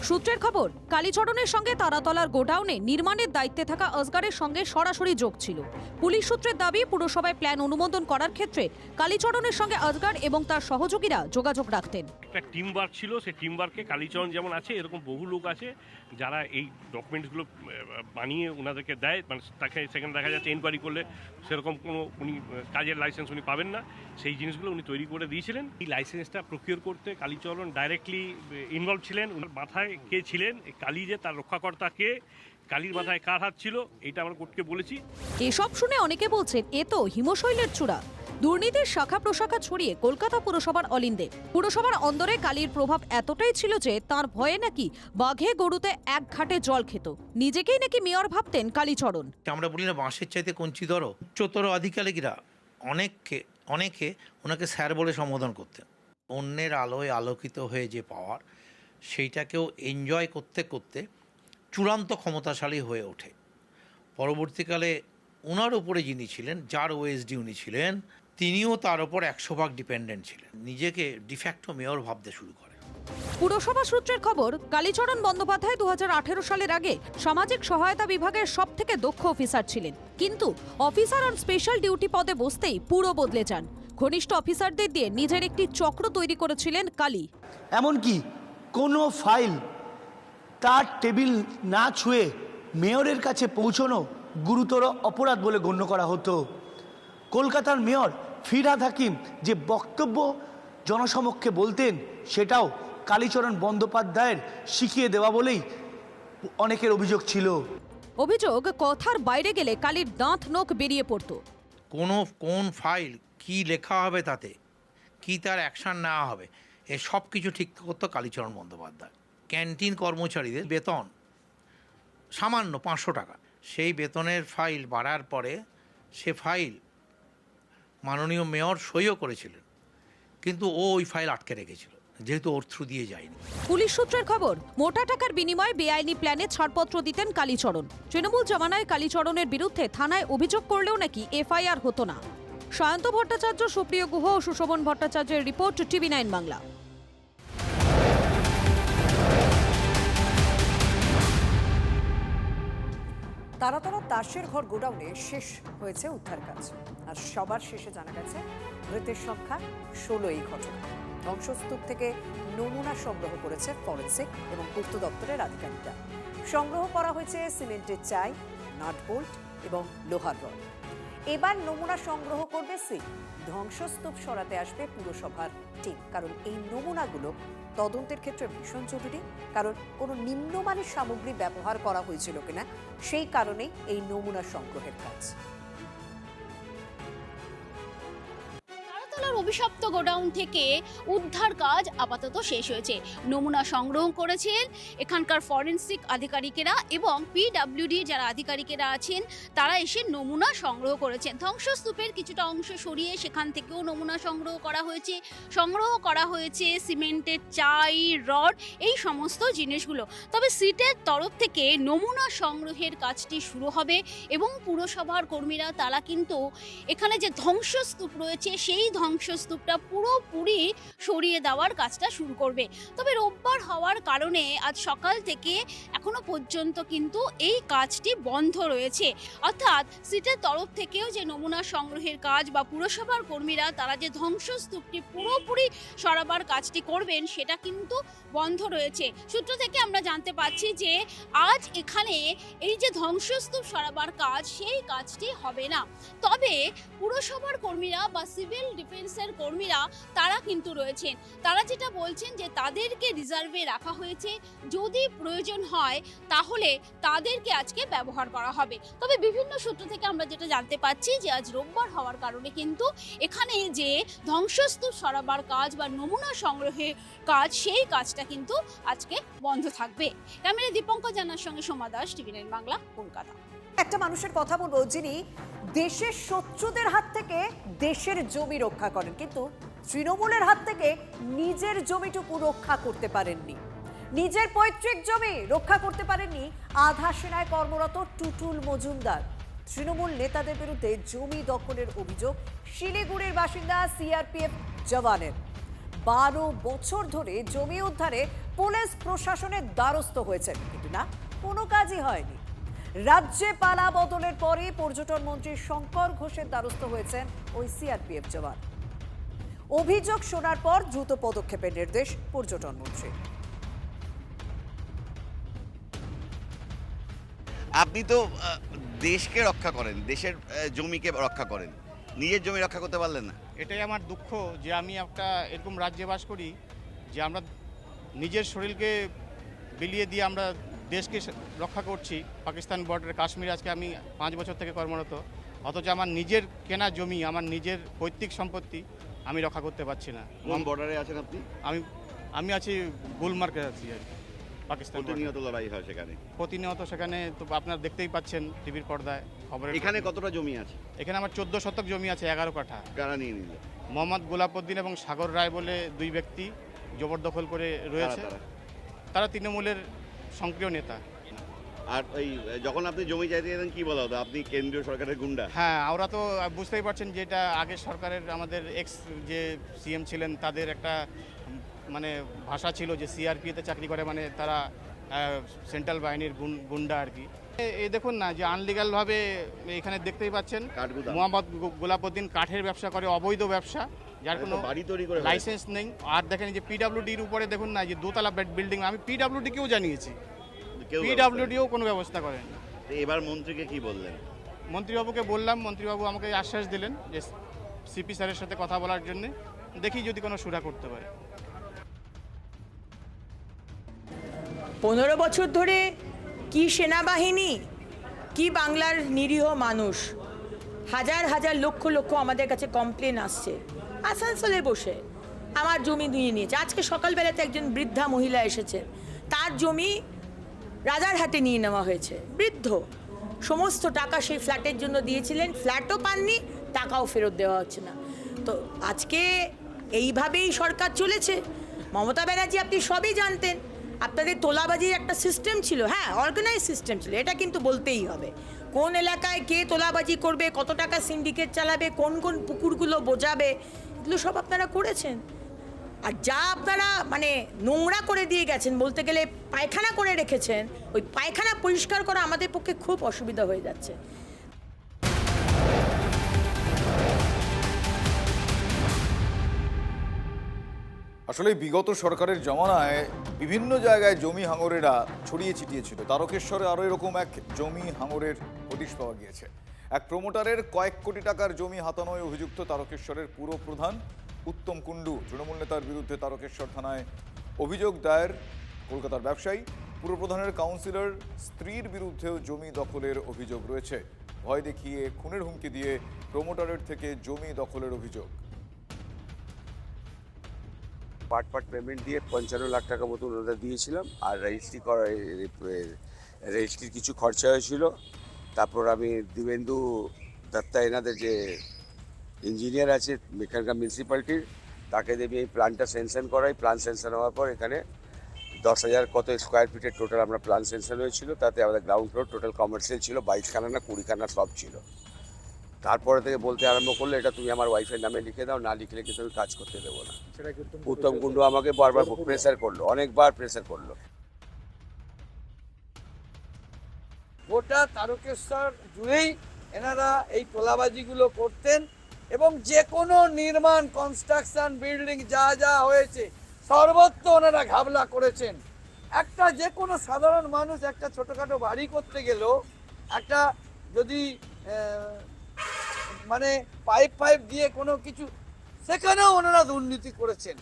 সূত্রের খবর, কালীচরণের সঙ্গে তারাতলার গোডাউনে নির্মাণের দায়িত্বে থাকা আসগারের সঙ্গে সরাসরি যোগ ছিল। পুলিশ সূত্রের দাবি, পুরসভায় প্ল্যান অনুমোদন করার ক্ষেত্রে কালীচরণের সঙ্গে আসগার এবং তার সহযোগীরা যোগাযোগ রাখতেন। একটা টিম ওয়ার্ক ছিল, সেই টিম ওয়ার্কে কালীচরণ যেমন আছে, এরকম বহু লোক আছে যারা এই ডকুমেন্টসগুলো বানিয়ে ওনাদেরকে দেয়। মানে তাকে সেখানে দেখা যাচ্ছে এনকোয়ারি করলে সেরকম কোনো উনি কাজের লাইসেন্স উনি পাবেন না, সেই জিনিসগুলো উনি তৈরি করে দিয়েছিলেন। এই লাইসেন্সটা প্রকিওর করতে কালীচরণ ডাইরেক্টলি ইনভলভ ছিলেন। ওনার মাথায় কে ছিলেন, কালী যে তার রক্ষাকর্তা কে, কালীর মাথায় কার হাত ছিল, এটা আমরা কোর্টকে বলেছি। এসব শুনে অনেকে বলছেন এ তো হিমশৈলের চূড়া। দুর্নীতির শাখা প্রশাখা ছড়িয়ে কলকাতা পুরসভার অলিন্দে। পুরসভার অন্দরে কালীর প্রভাব এতটাই ছিল যে তার ভয়ে নাকি বাঘে গরুতে এক ঘাটে জল খেত। নিজেকেই নাকি মেয়র ভাবতেন কালীচরণ। আমরা বলি না বাঁশের চাইতে কঞ্চি ধরো। উচ্চতর আধিকারিকরা অনেকে ওনাকে স্যার বলে সম্বোধন করতেন। অন্যের আলোয় আলোকিত হয়ে যে পাওয়ার, সেইটাকেও এনজয় করতে করতে চূড়ান্ত ক্ষমতাশালী হয়ে ওঠে। পরবর্তীকালে ওনার উপরে যিনি ছিলেন, যার ওএসডি উনি ছিলেন, তিনিও তার ওপর 100% ডিপেন্ডেন্ট ছিলেন। নিজেকে ডিফ্যাক্টো মেয়র ভাবতে শুরু করেন। পুরসভা সূত্রের খবর, কালীচরণ বন্দ্যোপাধ্যায় 2018 সালের আগে সামাজিক সহায়তা বিভাগের সবথেকে দক্ষ অফিসার ছিলেন। কিন্তু অফিসার অন স্পেশাল ডিউটি পদে বসতেই পুরো বদলে যান। ঘনিষ্ঠ অফিসারদের দিয়ে নিজের একটি চক্র তৈরি করেছিলেন কালী। এমনকি কোনো ফাইল তার টেবিল না ছুঁয়ে মেয়রের কাছে পৌঁছানো গুরুতর অপরাধ বলে গণ্য করা হতো। কলকাতার মেয়র ফিরহাদ হাকিম যে বক্তব্য জনসমক্ষে বলতেন, সেটাও কালীচরণ বন্দ্যোপাধ্যায়ের শিখিয়ে দেওয়া বলেই অনেকের অভিযোগ ছিল। অভিযোগ, কথার বাইরে গেলে কালীর দাঁত নখ বেরিয়ে পড়তো। কোন ফাইল কি লেখা হবে, তাতে কি তার অ্যাকশন নেওয়া হবে, এ সব কিছু ঠিক করতো কালীচরণ বন্দ্যোপাধ্যায়। ক্যান্টিন কর্মচারীদের বেতন সামান্য 500 টাকা। সেই বেতনের ফাইল বাড়ার পরে সে ফাইল মাননীয় মেয়র সইও করেছিলেন, কিন্তু ওই ফাইল আটকে রেখেছিল, যেহেতু ওর থ্রু দিয়ে যায়নি। পুলিশ সূত্রের খবর, মোটা টাকার বিনিময়ে বেআইনি প্ল্যানে ছাড়পত্র দিতেন কালীচরণ। তৃণমূল জমানায় কালীচরণের বিরুদ্ধে থানায় অভিযোগ করলেও নাকি এফআইআর হতো না। সায়ন্ত ভট্টাচার্য, সুপ্রিয় গুহ ও সুশোভন ভট্টাচার্যের রিপোর্ট, TV9 বাংলা। তারাতলা তাসের ঘর গোডাউনে শেষ হয়েছে উদ্ধার কাজ। আর সবার শেষে জানা গেছে মৃতের সংখ্যা 16। এই ঘটনা ধ্বংসস্তূপ থেকে নমুনা সংগ্রহ করেছে ফরেনসিক এবং পূর্ত দপ্তরের আধিকারিকরা। সংগ্রহ করা হয়েছে সিমেন্টের চাই, নাট বোল্ট এবং লোহার রড। এবার নমুনা সংগ্রহ করবে সিল। ধ্বংসস্তূপ সরাতে আসবে পুরসভার টিম। কারণ এই নমুনাগুলো তদন্তের ক্ষেত্রে ভীষণ জরুরি। কারণ কোনো নিম্নমানের সামগ্রী ব্যবহার করা হয়েছিল কিনা, সেই কারণেই এই নমুনা সংগ্রহের কাজ। তারাতলার অভিশপ্ত গোডাউন থেকে উদ্ধার কাজ আপাতত শেষ হয়েছে। নমুনা সংগ্রহ করেছেন এখানকার ফরেনসিক আধিকারিকেরা এবং PWD যারা আধিকারিকেরা আছেন, তারা এসে নমুনা সংগ্রহ করেছেন। ধ্বংসস্তূপের কিছুটা অংশ সরিয়ে সেখান থেকেও নমুনা সংগ্রহ করা হয়েছে সিমেন্টের চাই, রড, এই সমস্ত জিনিসগুলো। তবে সিটের তরফ থেকে নমুনা সংগ্রহের কাজটি শুরু হবে এবং পুরসভার কর্মীরা তারা কিন্তু এখানে যে ধ্বংসস্তূপ রয়েছে সেই ধ্বংসস্তূপটা পুরোপুরি সরিয়ে দেওয়ার কাজটা শুরু করবে। তবে রোববার হওয়ার কারণে আজ সকাল থেকে এখনো পর্যন্ত কিন্তু এই কাজটি বন্ধ রয়েছে। অর্থাৎ সিটের তরফ থেকেও যে নমুনা সংগ্রহের কাজ বা পুরসভার কর্মীরা তারা যে ধ্বংসস্তূপটি পুরোপুরি সরাবার কাজটি করবেন, সেটা কিন্তু বন্ধ রয়েছে। সূত্র থেকে আমরা জানতে পারছি যে আজ এখানে এই যে ধ্বংসস্তূপ সরাবার কাজ, সেই কাজটি হবে না। তবে পুরসভার কর্মীরা বা সিভিল ডিফেন্স ডিফেন্সের কর্মীরা তারা কিন্তু রয়েছেন। তারা যেটা বলছেন যে তাদেরকে রিজার্ভে রাখা হয়েছে, যদি প্রয়োজন হয় তাহলে তাদেরকে আজকে ব্যবহার করা হবে। তবে বিভিন্ন সূত্র থেকে আমরা যেটা জানতে পাচ্ছি যে আজ রোববার হওয়ার কারণে কিন্তু এখানে যে ধ্বংসস্তূপ সরাবার কাজ বা নমুনা সংগ্রহের কাজ, সেই কাজটা কিন্তু আজকে বন্ধ থাকবে। ক্যামেরা দীপঙ্কর জানার সঙ্গে সোমা দাস, TV9 বাংলা, কলকাতা। একটা মানুষের কথা বলবো যিনি দেশের শত্রুদের হাত থেকে দেশের জমি রক্ষা করেন, কিন্তু তৃণমূলের হাত থেকে নিজের জমিটুকু রক্ষা করতে পারেননি, নিজের পৈতৃক জমি রক্ষা করতে পারেননি আধা সেনায় কর্মরত টুটুল মজুমদার। তৃণমূল নেতাদের বিরুদ্ধে জমি দখলের অভিযোগ শিলিগুড়ির বাসিন্দা সিআরপিএফ জওয়ানের। 12 বছর ধরে জমি উদ্ধারে পুলিশ প্রশাসনের দ্বারস্থ হয়েছেন, কিন্তু না, কোনো কাজই হয়নি। রাজ্যে পালা বদলের পরে পর্যটন মন্ত্রী শঙ্কর ঘোষের দ্বারস্থ হয়েছেন ওই সিআরপিএফ জওয়ান। অভিযোগ শোনার পর দ্রুত পদক্ষেপের নির্দেশ পর্যটন মন্ত্রী। আপনি তো দেশকে রক্ষা করেন, দেশের জমিকে রক্ষা করেন, নিজের জমি রক্ষা করতে পারলেন না। এটাই আমার দুঃখ যে আমি একটা এরকম রাজ্যে বাস করি যে আমরা নিজের শরীরকে বিলিয়ে দিয়ে আমরা দেশকে রক্ষা করছি। পাকিস্তান বর্ডারে কাশ্মীর আজকে আমি 5 বছর থেকে কর্মরত, অথচ আমার নিজের কেনা জমি, আমার নিজের পৈতৃক সম্পত্তি আমি রক্ষা করতে পারছি না। কোন বর্ডারে আছেন আপনি? আমি আছি গুলমার্গে আছি আর কি, পাকিস্তান। প্রতিনিয়ত লড়াই হয় সেখানে? প্রতিনিয়ত সেখানে তো আপনারা দেখতেই পাচ্ছেন টিভির পর্দায় খবরে। এখানে কতটা জমি আছে? এখানে আমার 14 শতক জমি আছে, 11 কাঠা। কারা নিয়ে নিল? মোহাম্মদ গোলাপউদ্দিন এবং সাগর রায় বলে 2 ব্যক্তি জবরদখল করে রয়েছে। তারা তৃণমূলের সক্রিয় নেতা। আর ওই যখন আপনি জমি চাইতে যেতেন কি বলা হতো, আপনি কেন্দ্রীয় সরকারের গুন্ডা? হ্যাঁ, ওরা তো বুঝতেই পারছেন যে এটা আগের সরকারের আমাদের এক্স যে সিএম ছিলেন তাদের একটা মানে ভাষা ছিল যে সিআরপিতে চাকরি করে মানে তারা সেন্ট্রাল বাহিনীর গুন্ডা আর কি। এই দেখুন না যে আনলিগালভাবে এখানে দেখতেই পাচ্ছেন মোহাম্মদ গোলাপউদ্দিন কাঠের ব্যবসা করে, অবৈধ ব্যবসা, যার কোনো বাড়ি তৈরি করে লাইসেন্স নেই। আর দেখেন যে পিডব্লিউডির উপরে দেখুন না যে 2 তলা বিল্ডিং, আমি পিডব্লিউডিকেও জানিয়েছি, পিডব্লিউডিও কোনো ব্যবস্থা করেন। এবার মন্ত্রীকে কি বললেন? মন্ত্রীবাবুকে বললাম, মন্ত্রীবাবু আমাকে আশ্বাস দিলেন যে সিপি স্যারের সাথে কথা বলার জন্য, দেখি যদি কোনো সুরা করতে পারে। 15 বছর ধরে কি সেনাবাহিনী, কি বাংলার নিরীহ মানুষ, হাজার হাজার লক্ষ লক্ষ আমাদের কাছে কমপ্লেন আসছে। আসানসোলে বসে আমার জমি নিয়ে নিয়েছে। আজকে সকালবেলাতে একজন বৃদ্ধা মহিলা এসেছে, তার জমি রাজারহাটে নিয়ে নেওয়া হয়েছে। বৃদ্ধ, সমস্ত টাকা সেই ফ্ল্যাটের জন্য দিয়েছিলেন, ফ্ল্যাটও পাননি, টাকাও ফেরত দেওয়া হচ্ছে না। তো আজকে এইভাবেই সরকার চলেছে। মমতা ব্যানার্জি আপনি সবই জানতেন, আপনাদের তোলাবাজির একটা সিস্টেম ছিল, হ্যাঁ অর্গানাইজ সিস্টেম ছিল, এটা কিন্তু বলতেই হবে। কোন এলাকায় কে তোলাবাজি করবে, কত টাকা সিন্ডিকেট চালাবে, কোন কোন পুকুরগুলো বোঝাবে, এগুলো সব আপনারা করেছেন। আর যা আপনারা মানে নোংরা করে দিয়ে গেছেন, বলতে গেলে পায়খানা করে রেখেছেন, ওই পায়খানা পরিষ্কার করা আমাদের পক্ষে খুব অসুবিধা হয়ে যাচ্ছে। আসলে বিগত সরকারের জমানায় বিভিন্ন জায়গায় জমি হাঙরেরা ছড়িয়ে ছিটিয়ে ছিল। তারকেশ্বরে আরও এরকম এক জমি হাঙরের হদিশ পাওয়া গিয়েছে। এক প্রমোটারের কয়েক কোটি টাকার জমি হাতানোয় অভিযুক্ত তারকেশ্বরের পুরপ্রধান উত্তম কুণ্ডু। তৃণমূল নেতার বিরুদ্ধে তারকেশ্বর থানায় অভিযোগ দায়ের কলকাতার ব্যবসায়ী। পুরপ্রধানের কাউন্সিলর স্ত্রীর বিরুদ্ধেও জমি দখলের অভিযোগ রয়েছে। ভয় দেখিয়ে খুনের হুমকি দিয়ে প্রমোটারের থেকে জমি দখলের অভিযোগ। পার্ট পেমেন্ট দিয়ে 55 লাখ টাকা মতো ওনাদের দিয়েছিলাম, আর রেজিস্ট্রির কিছু খরচা হয়েছিল। তারপর আমি দিবেন্দু দত্তা এনাদের যে ইঞ্জিনিয়ার আছে এখানকার মিউনিসিপ্যালিটির, তাকে দিয়ে এই প্ল্যানটা স্যাংশন করাই। প্ল্যান স্যাংশন হওয়ার পর এখানে 10,000 কত স্কোয়ার ফিটের টোটাল আমরা প্ল্যান স্যাংশন হয়েছিল। তাতে আমাদের গ্রাউন্ড ফ্লোর টোটাল কমার্শিয়াল ছিল 22 খানা না 20 খানা সব ছিল। তারপরে থেকে বলতে আরম্ভ করলো এটা তুমি আমার ওয়াইফের নামে লিখে দাও, না লিখলে কিন্তু আমি কাজ করতে দেবো না। উত্তম কুণ্ডু আমাকে বারবার প্রেসার করলো, অনেকবার প্রেসার করলো। গোটা তারকেশ্বর জুড়েই এনারা এই তোলাবাজিগুলো করতেন এবং যে কোনো নির্মাণ, কনস্ট্রাকশন, বিল্ডিং যা যা হয়েছে সর্বত্র ওনারা ঘাবলা করেছেন। একটা যে কোনো সাধারণ মানুষ একটা ছোটোখাটো বাড়ি করতে গেলেও একটা যদি মানে পাইপ দিয়ে কোনো কিছু সেখানেও ওনারা দুর্নীতি করেছেন।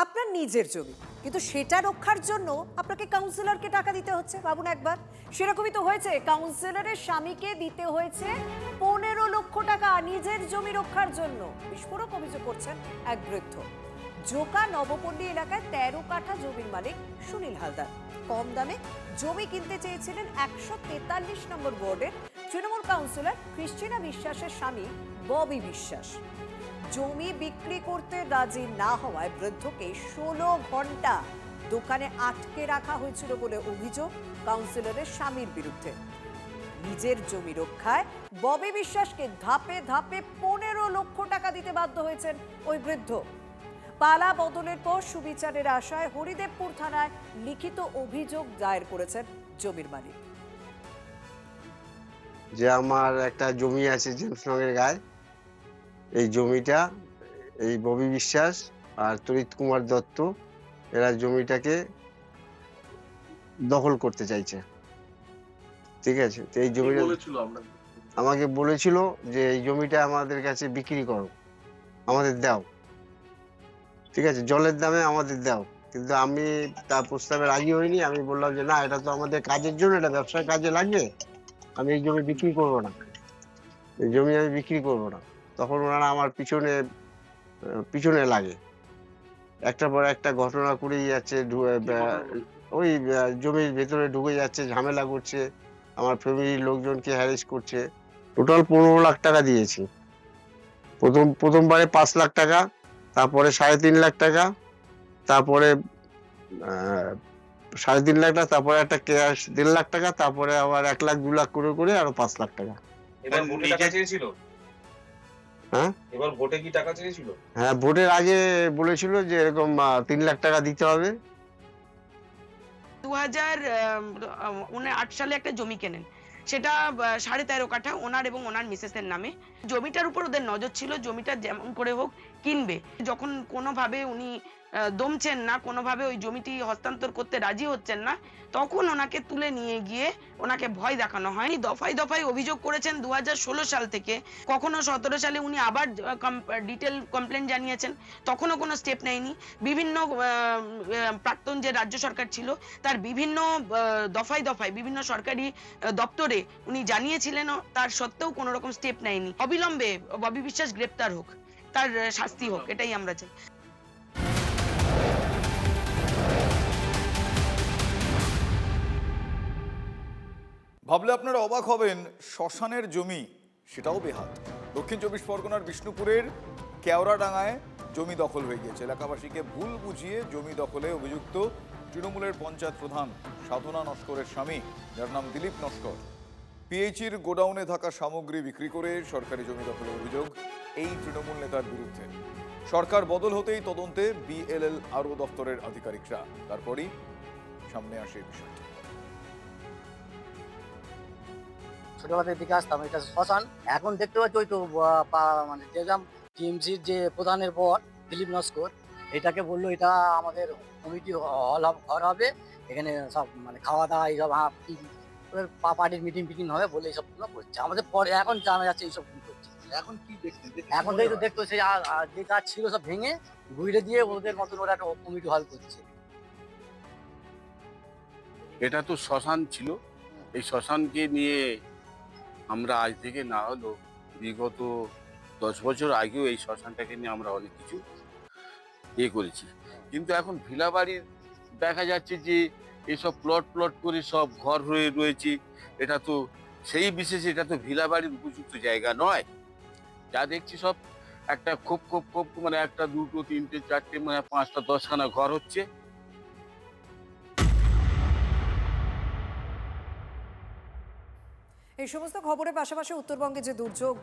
আপনার নিজের জমি, কিন্তু সেটা রক্ষার জন্য আপনাকে কাউন্সিলরকে টাকা দিতে হচ্ছে। ভাবুন একবার, সেরকমই তো হয়েছে। কাউন্সিলরের স্বামীকে দিতে হয়েছে 15 লক্ষ টাকা নিজের জমি রক্ষার জন্য। বিস্ফোরক অভিযোগ করছেন এক বৃদ্ধ। জোকা নবপল্লী এলাকায় 13 কাঠা জমির মালিক সুনীল হালদার কম দামে জমি কিনতে চেয়েছিলেন 143 নম্বর ওয়ার্ডের তৃণমূল কাউন্সিলর ক্রিস্টিনা বিশ্বাসের স্বামী ববি বিশ্বাস। জমি বিক্রি করতে রাজি না হওয়ায় বৃদ্ধকে 16 ঘন্টা দোকানে আটকে রাখা হয়েছিল বলে অভিযোগ কাউন্সিলরের স্বামীর বিরুদ্ধে। নিজের জমি রক্ষায় ববি বিশ্বাসকে ধাপে ধাপে 15 লক্ষ টাকা দিতে বাধ্য হয়েছেন ওই বৃদ্ধ। পালা বদলের পর সুবিচারের আশায় হরিদেবপুর থানায় লিখিত অভিযোগ দায়ের করেছেন জমির মালিক। যে আমার একটা জমি আছে জেমসনগরের গায়ে, এই জমিটা এই ববি বিশ্বাস আর তরিত কুমার দত্ত এরা জমিটাকে দখল করতে চাইছে। ঠিক আছে, তো এই জমিটা আমাকে বলেছিল যে এই জমিটা আমাদের কাছে বিক্রি করো, আমাদের দাও। ঠিক আছে, জলের দামে আমাদের দাও। কিন্তু আমি তার প্রস্তাবে রাজি হইনি। আমি বললাম যে না, এটা তো আমাদের কাজের জন্য, এটা ব্যবসার কাজে লাগবে, আমি এই জমি বিক্রি করবো না, এই জমি আমি বিক্রি করবো না। তখন ওনারা আমার পিছনে লাগে, একটা পর একটা ঘটনা করেই যাচ্ছে। ওই জমির ভেতরে ঢুকে যাচ্ছে, ঝামেলা করছে, আমার ফ্যামিলির লোকজনকে হ্যারেস করছে। টোটাল 15 লাখ টাকা দিয়েছি। প্রথমবারে 5 লাখ টাকা, তারপরে 3.5 লাখ টাকা, তারপরে 3.5 লাখ টাকা, তারপরে একটা ক্যাশ 1.5 লাখ টাকা, তারপরে আবার 1 লাখ 2 লাখ করে করে আরো 5 লাখ টাকা। এবার ভোটে টাকা চেয়েছিল? হ্যাঁ, এবার ভোটে কি টাকা চেয়েছিল? হ্যাঁ, ভোটের আগে বলেছিল যে এরকম 3 লাখ টাকা দিতে হবে। 2008 সালে একটা জমি কেনেন, সেটা 13.5 কাঠা ওনার এবং ওনার মিসেসের নামে। জমিটার উপর ওদের নজর ছিল, জমিটা যেমন করে হোক কিনবে। যখন কোনোভাবে উনি দমছেন না, কোনোভাবে ওই জমিটি হস্তান্তর করতে রাজি হচ্ছেন না, তখন ওনাকে তুলে নিয়ে গিয়ে ওনাকে ভয় দেখানো হয়। দফায় দফায় অভিযোগ করেছেন 2016 সাল থেকে। কখনো 17 সালে উনি আবার ডিটেল কমপ্লেন জানিয়েছেন, তখনও কোনো স্টেপ নেয়নি। বিভিন্ন প্রাক্তন যে রাজ্য সরকার ছিল তার বিভিন্ন দফায় দফায় বিভিন্ন সরকারি দপ্তরে উনি জানিয়েছিলেন, তার সত্ত্বেও কোনো রকম স্টেপ নেয়নি। অবিলম্বে ববি বিশ্বাস গ্রেপ্তার হোক, তার শাস্তি হোক, এটাই আমরা চাই। ভাবলে আপনারা অবাক হবেন, শ্মশানের জমি সেটাও বেহাত। দক্ষিণ 24 পরগনার বিষ্ণুপুরের কেওড়াডাঙ্গায় জমি দখল হয়ে গিয়েছে। এলাকাবাসীকে ভুল বুঝিয়ে জমি দখলে অভিযুক্ত তৃণমূলের পঞ্চায়েত প্রধান সাধনা নস্করের স্বামী, যার নাম দিলীপ নস্কর। পিএইচির গোডাউনে থাকা সামগ্রী বিক্রি করে সরকারি জমি দখলের অভিযোগ এই তৃণমূল নেতার বিরুদ্ধে। সরকার বদল হতেই তদন্তে বিএলএল আরও দপ্তরের আধিকারিকরা। তারপরই সামনে আসে বিষয়টি। ছোটবেলার দিকে আসতাম, এটা শ্মশান। এখন দেখতে পাচ্ছি ওই তো মানে যেরকম টিএমসির যে প্রধানের পর দিলীপ নস্কর, এটাকে বললো এটা আমাদের কমিটি হল ঘর হবে, এখানে সব মানে খাওয়া দাওয়া এইসব পার্টির মিটিং ফিটিং হবে বলে এইসব করছে। আমাদের পরে এখন জানা যাচ্ছে এইসব করছে। এখন কি দেখতে, এখন দেখতো সেই যে কাজ ছিল সব ভেঙে ঘুরে দিয়ে ওদের মতন ওরা একটা কমিটি হল করছে। এটা তো শ্মশান ছিল, এই শ্মশানকে নিয়ে আমরা আজ থেকে না হলো বিগত 10 বছর আগেও এই শ্মশানটাকে নিয়ে আমরা অনেক কিছু করেছি। কিন্তু এখন ভিলা বাড়ির দেখা যাচ্ছে যে এসব প্লট করে সব ঘর হয়ে রয়েছে। এটা তো সেই বিশেষে এটা তো ভিলা বাড়ির উপযুক্ত জায়গা নয়। যা দেখছি সব একটা খুব মানে 1, 2, 3, 4 মানে 5টা 10খানা ঘর হচ্ছে। এই সমস্ত খবরের পাশাপাশি উত্তরবঙ্গে যে দুর্যোগ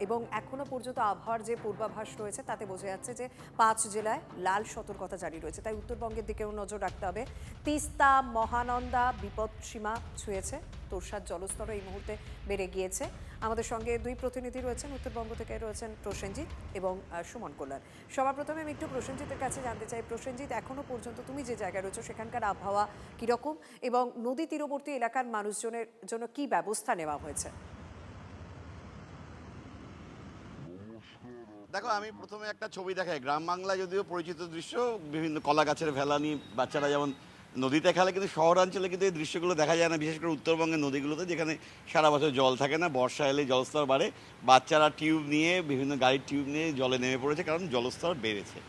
এবং এখনো পর্যন্ত আবহাওয়ার যে পূর্বাভাস রয়েছে তাতে বোঝা যাচ্ছে যে 5 জেলায় লাল সতর্কতা জারি রয়েছে। তাই উত্তরবঙ্গের দিকেও নজর রাখতে হবে। তিস্তা, মহানন্দা বিপদসীমা ছুঁয়েছে, তোরসার জলস্তর এই মুহূর্তে বেড়ে গিয়েছে। আমাদের সঙ্গে দুই প্রতিনিধি রয়েছেন, উত্তরবঙ্গ থেকে রয়েছেন প্রসেনজিৎ এবং সুমন কল্যাণ। সবার প্রথমে আমি একটু প্রসেনজিতের কাছে জানতে চাই, প্রসেনজিৎ এখনো পর্যন্ত তুমি যে জায়গায় রয়েছো সেখানকার আবহাওয়া কীরকম এবং নদী তীরবর্তী এলাকার মানুষজনের জন্য কী ব্যবস্থা নেওয়া হয়েছে? দেখো, আমি প্রথমে একটা ছবি দেখাই। গ্রাম বাংলা যদিও পরিচিত দৃশ্য, বিভিন্ন কলা গাছের ভেলা নিয়ে বাচ্চারা যেমন নদীতে খেলে, কিন্তু শহরাঞ্চলে কিন্তু এই দৃশ্যগুলো দেখা যায় না, বিশেষ করে উত্তরবঙ্গের নদীগুলোতে, যেখানে সারা বছর জল থাকে না। বর্ষা এলে জলস্তর বাড়ে, বাচ্চারা টিউব নিয়ে, বিভিন্ন গাড়ির টিউব নিয়ে জলে নেমে পড়েছে, কারণ জলস্তর বেড়েছে।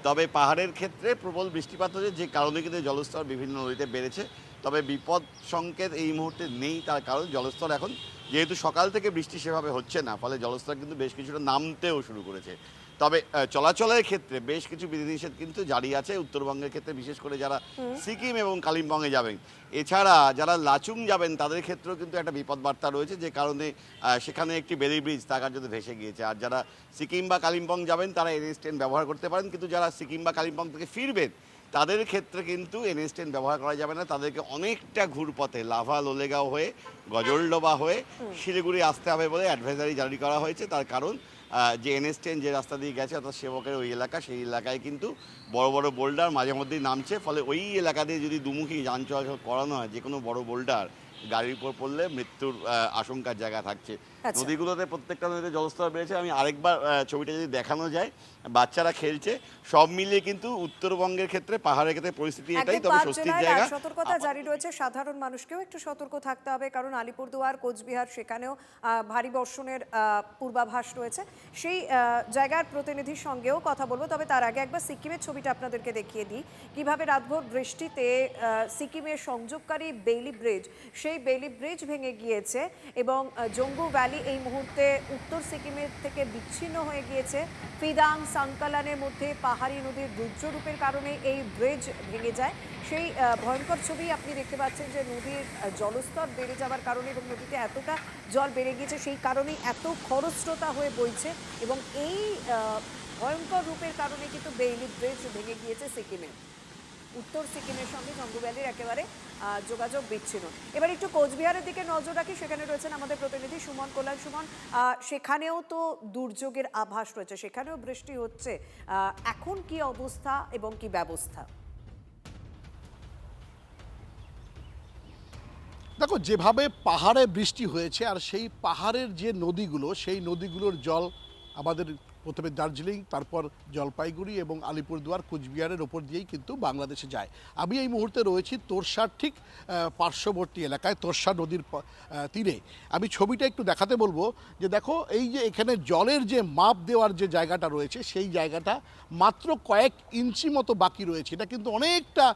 তবে পাহাড়ের ক্ষেত্রে প্রবল বৃষ্টিপাত হয়েছে, যে কারণে কিন্তু জলস্তর বিভিন্ন নদীতে বেড়েছে। তবে বিপদ সংকেত এই মুহূর্তে নেই, তার কারণ জলস্তর এখন যেহেতু সকাল থেকে বৃষ্টি সেভাবে হচ্ছে না, ফলে জলস্তর কিন্তু বেশ কিছুটা নামতেও শুরু করেছে। তবে চলাচলের ক্ষেত্রে বেশ কিছু বিধিনিষেধ কিন্তু জারি আছে উত্তরবঙ্গের ক্ষেত্রে, বিশেষ করে যারা সিকিম এবং কালিম্পংয়ে যাবেন। এছাড়া যারা লাচুং যাবেন তাদের ক্ষেত্রেও কিন্তু একটা বিপদ বার্তা রয়েছে, যে কারণে সেখানে একটি বেলি ব্রিজ তা কার্যত ভেসে গিয়েছে। আর যারা সিকিম বা কালিম্পং যাবেন তারা NH 10 ব্যবহার করতে পারেন, কিন্তু যারা সিকিম বা কালিম্পং থেকে ফিরবেন তাদের ক্ষেত্রে কিন্তু NH 10 ব্যবহার করা যাবে না। তাদেরকে অনেকটা ঘুরপথে লাভা লোলেগাঁও হয়ে, গজলডোবা হয়ে শিলিগুড়ি আসতে হবে বলে অ্যাডভাইজারি জারি করা হয়েছে। তার কারণ যে NH 10 যে রাস্তা দিয়ে গেছে, অর্থাৎ সেবকের ওই এলাকা, সেই এলাকায় কিন্তু বড় বড় বোল্ডার মাঝে মধ্যেই নামছে। ফলে ওই এলাকা দিয়ে যদি দুমুখী যান চলাচল করানো হয়, যে কোনো বড় বোল্ডার গাড়ির উপর পড়লে মৃত্যুর আশঙ্কার জায়গা থাকছে। নদীগুলোতে প্রত্যেকটা নদীতে জলস্তর বেড়েছে। আমি আরেকবার ছবিটা যদি দেখানো যায়, বাচ্চারা খেলছে, সব মিলিয়ে কিন্তু উত্তরবঙ্গের ক্ষেত্রে, পাহাড়ের ক্ষেত্রে পরিস্থিতি এটাই। তবে স্বস্তির জায়গা, সতর্কতা জারি রয়েছে, সাধারণ মানুষকেও একটু সতর্ক থাকতে হবে, কারণ আলিপুরদুয়ার, কোচবিহার সেখানেও ভারী বর্ষণের পূর্বাভাস রয়েছে। সেই জায়গার প্রতিনিধির সঙ্গেও কথা বলবো, তবে তার আগে একবার সিকিমের ছবিটা আপনাদেরকে দেখিয়ে দিই, কিভাবে রাতভর বৃষ্টিতে সিকিমের সংযোগকারী বেইলি ব্রিজ, সেই বেইলি ব্রিজ ভেঙে গিয়েছে এবং জম্বু ভ্যালি এই মুহূর্তে উত্তর সিকিমের থেকে বিচ্ছিন্ন হয়ে গিয়েছে। ফিদাং সাংকালানের মধ্যে পাহাড়ি নদীর রুদ্ররূপের কারণে এই ব্রিজ ভেঙে যায়। সেই ভয়ঙ্কর ছবি আপনি দেখতে পাচ্ছেন, যে নদীর জলস্তর বেড়ে যাওয়ার কারণে এবং নদীতে এতটা জল বেড়ে গিয়েছে, সেই কারণেই এত খরস্রোতা হয়ে বইছে এবং এই ভয়ঙ্কর রূপের কারণে কিন্তু বেইলি ব্রিজ ভেঙে গিয়েছে সিকিমে। উত্তর সিকিমের সঙ্গে জম্বু ভ্যালির একেবারে যোগাযোগ বিচ্ছিন্ন। এবার একটু কোচবিহারের দিকে নজর রাখি, সেখানে রয়েছেন আমাদের প্রতিনিধি সুমন কল্যাণ। সুমন, সেখানেও তো দুর্যোগের আভাস রয়েছে, সেখানেও বৃষ্টি হচ্ছে, এখন কি অবস্থা এবং কি ব্যবস্থা? দেখো, যেভাবে পাহাড়ে বৃষ্টি হয়েছে আর সেই পাহাড়ের যে নদীগুলো, সেই নদীগুলোর জল আমাদের প্রথমে দার্জিলিং, তারপর জলপাইগুড়ি এবং আলিপুরদুয়ার, কোচবিহারের ওপর দিয়েই কিন্তু বাংলাদেশে যায়। আমি এই মুহূর্তে রয়েছি তোরসার ঠিক পার্শ্ববর্তী এলাকায়, তোরসা নদীর তীরে। আমি ছবিটা একটু দেখাতে বলবো, যে দেখো, এই যে এখানে জলের যে মাপ দেওয়ার যে জায়গাটা রয়েছে, সেই জায়গাটা মাত্র কয়েক ইঞ্চি মতো বাকি রয়েছে। এটা কিন্তু অনেকটা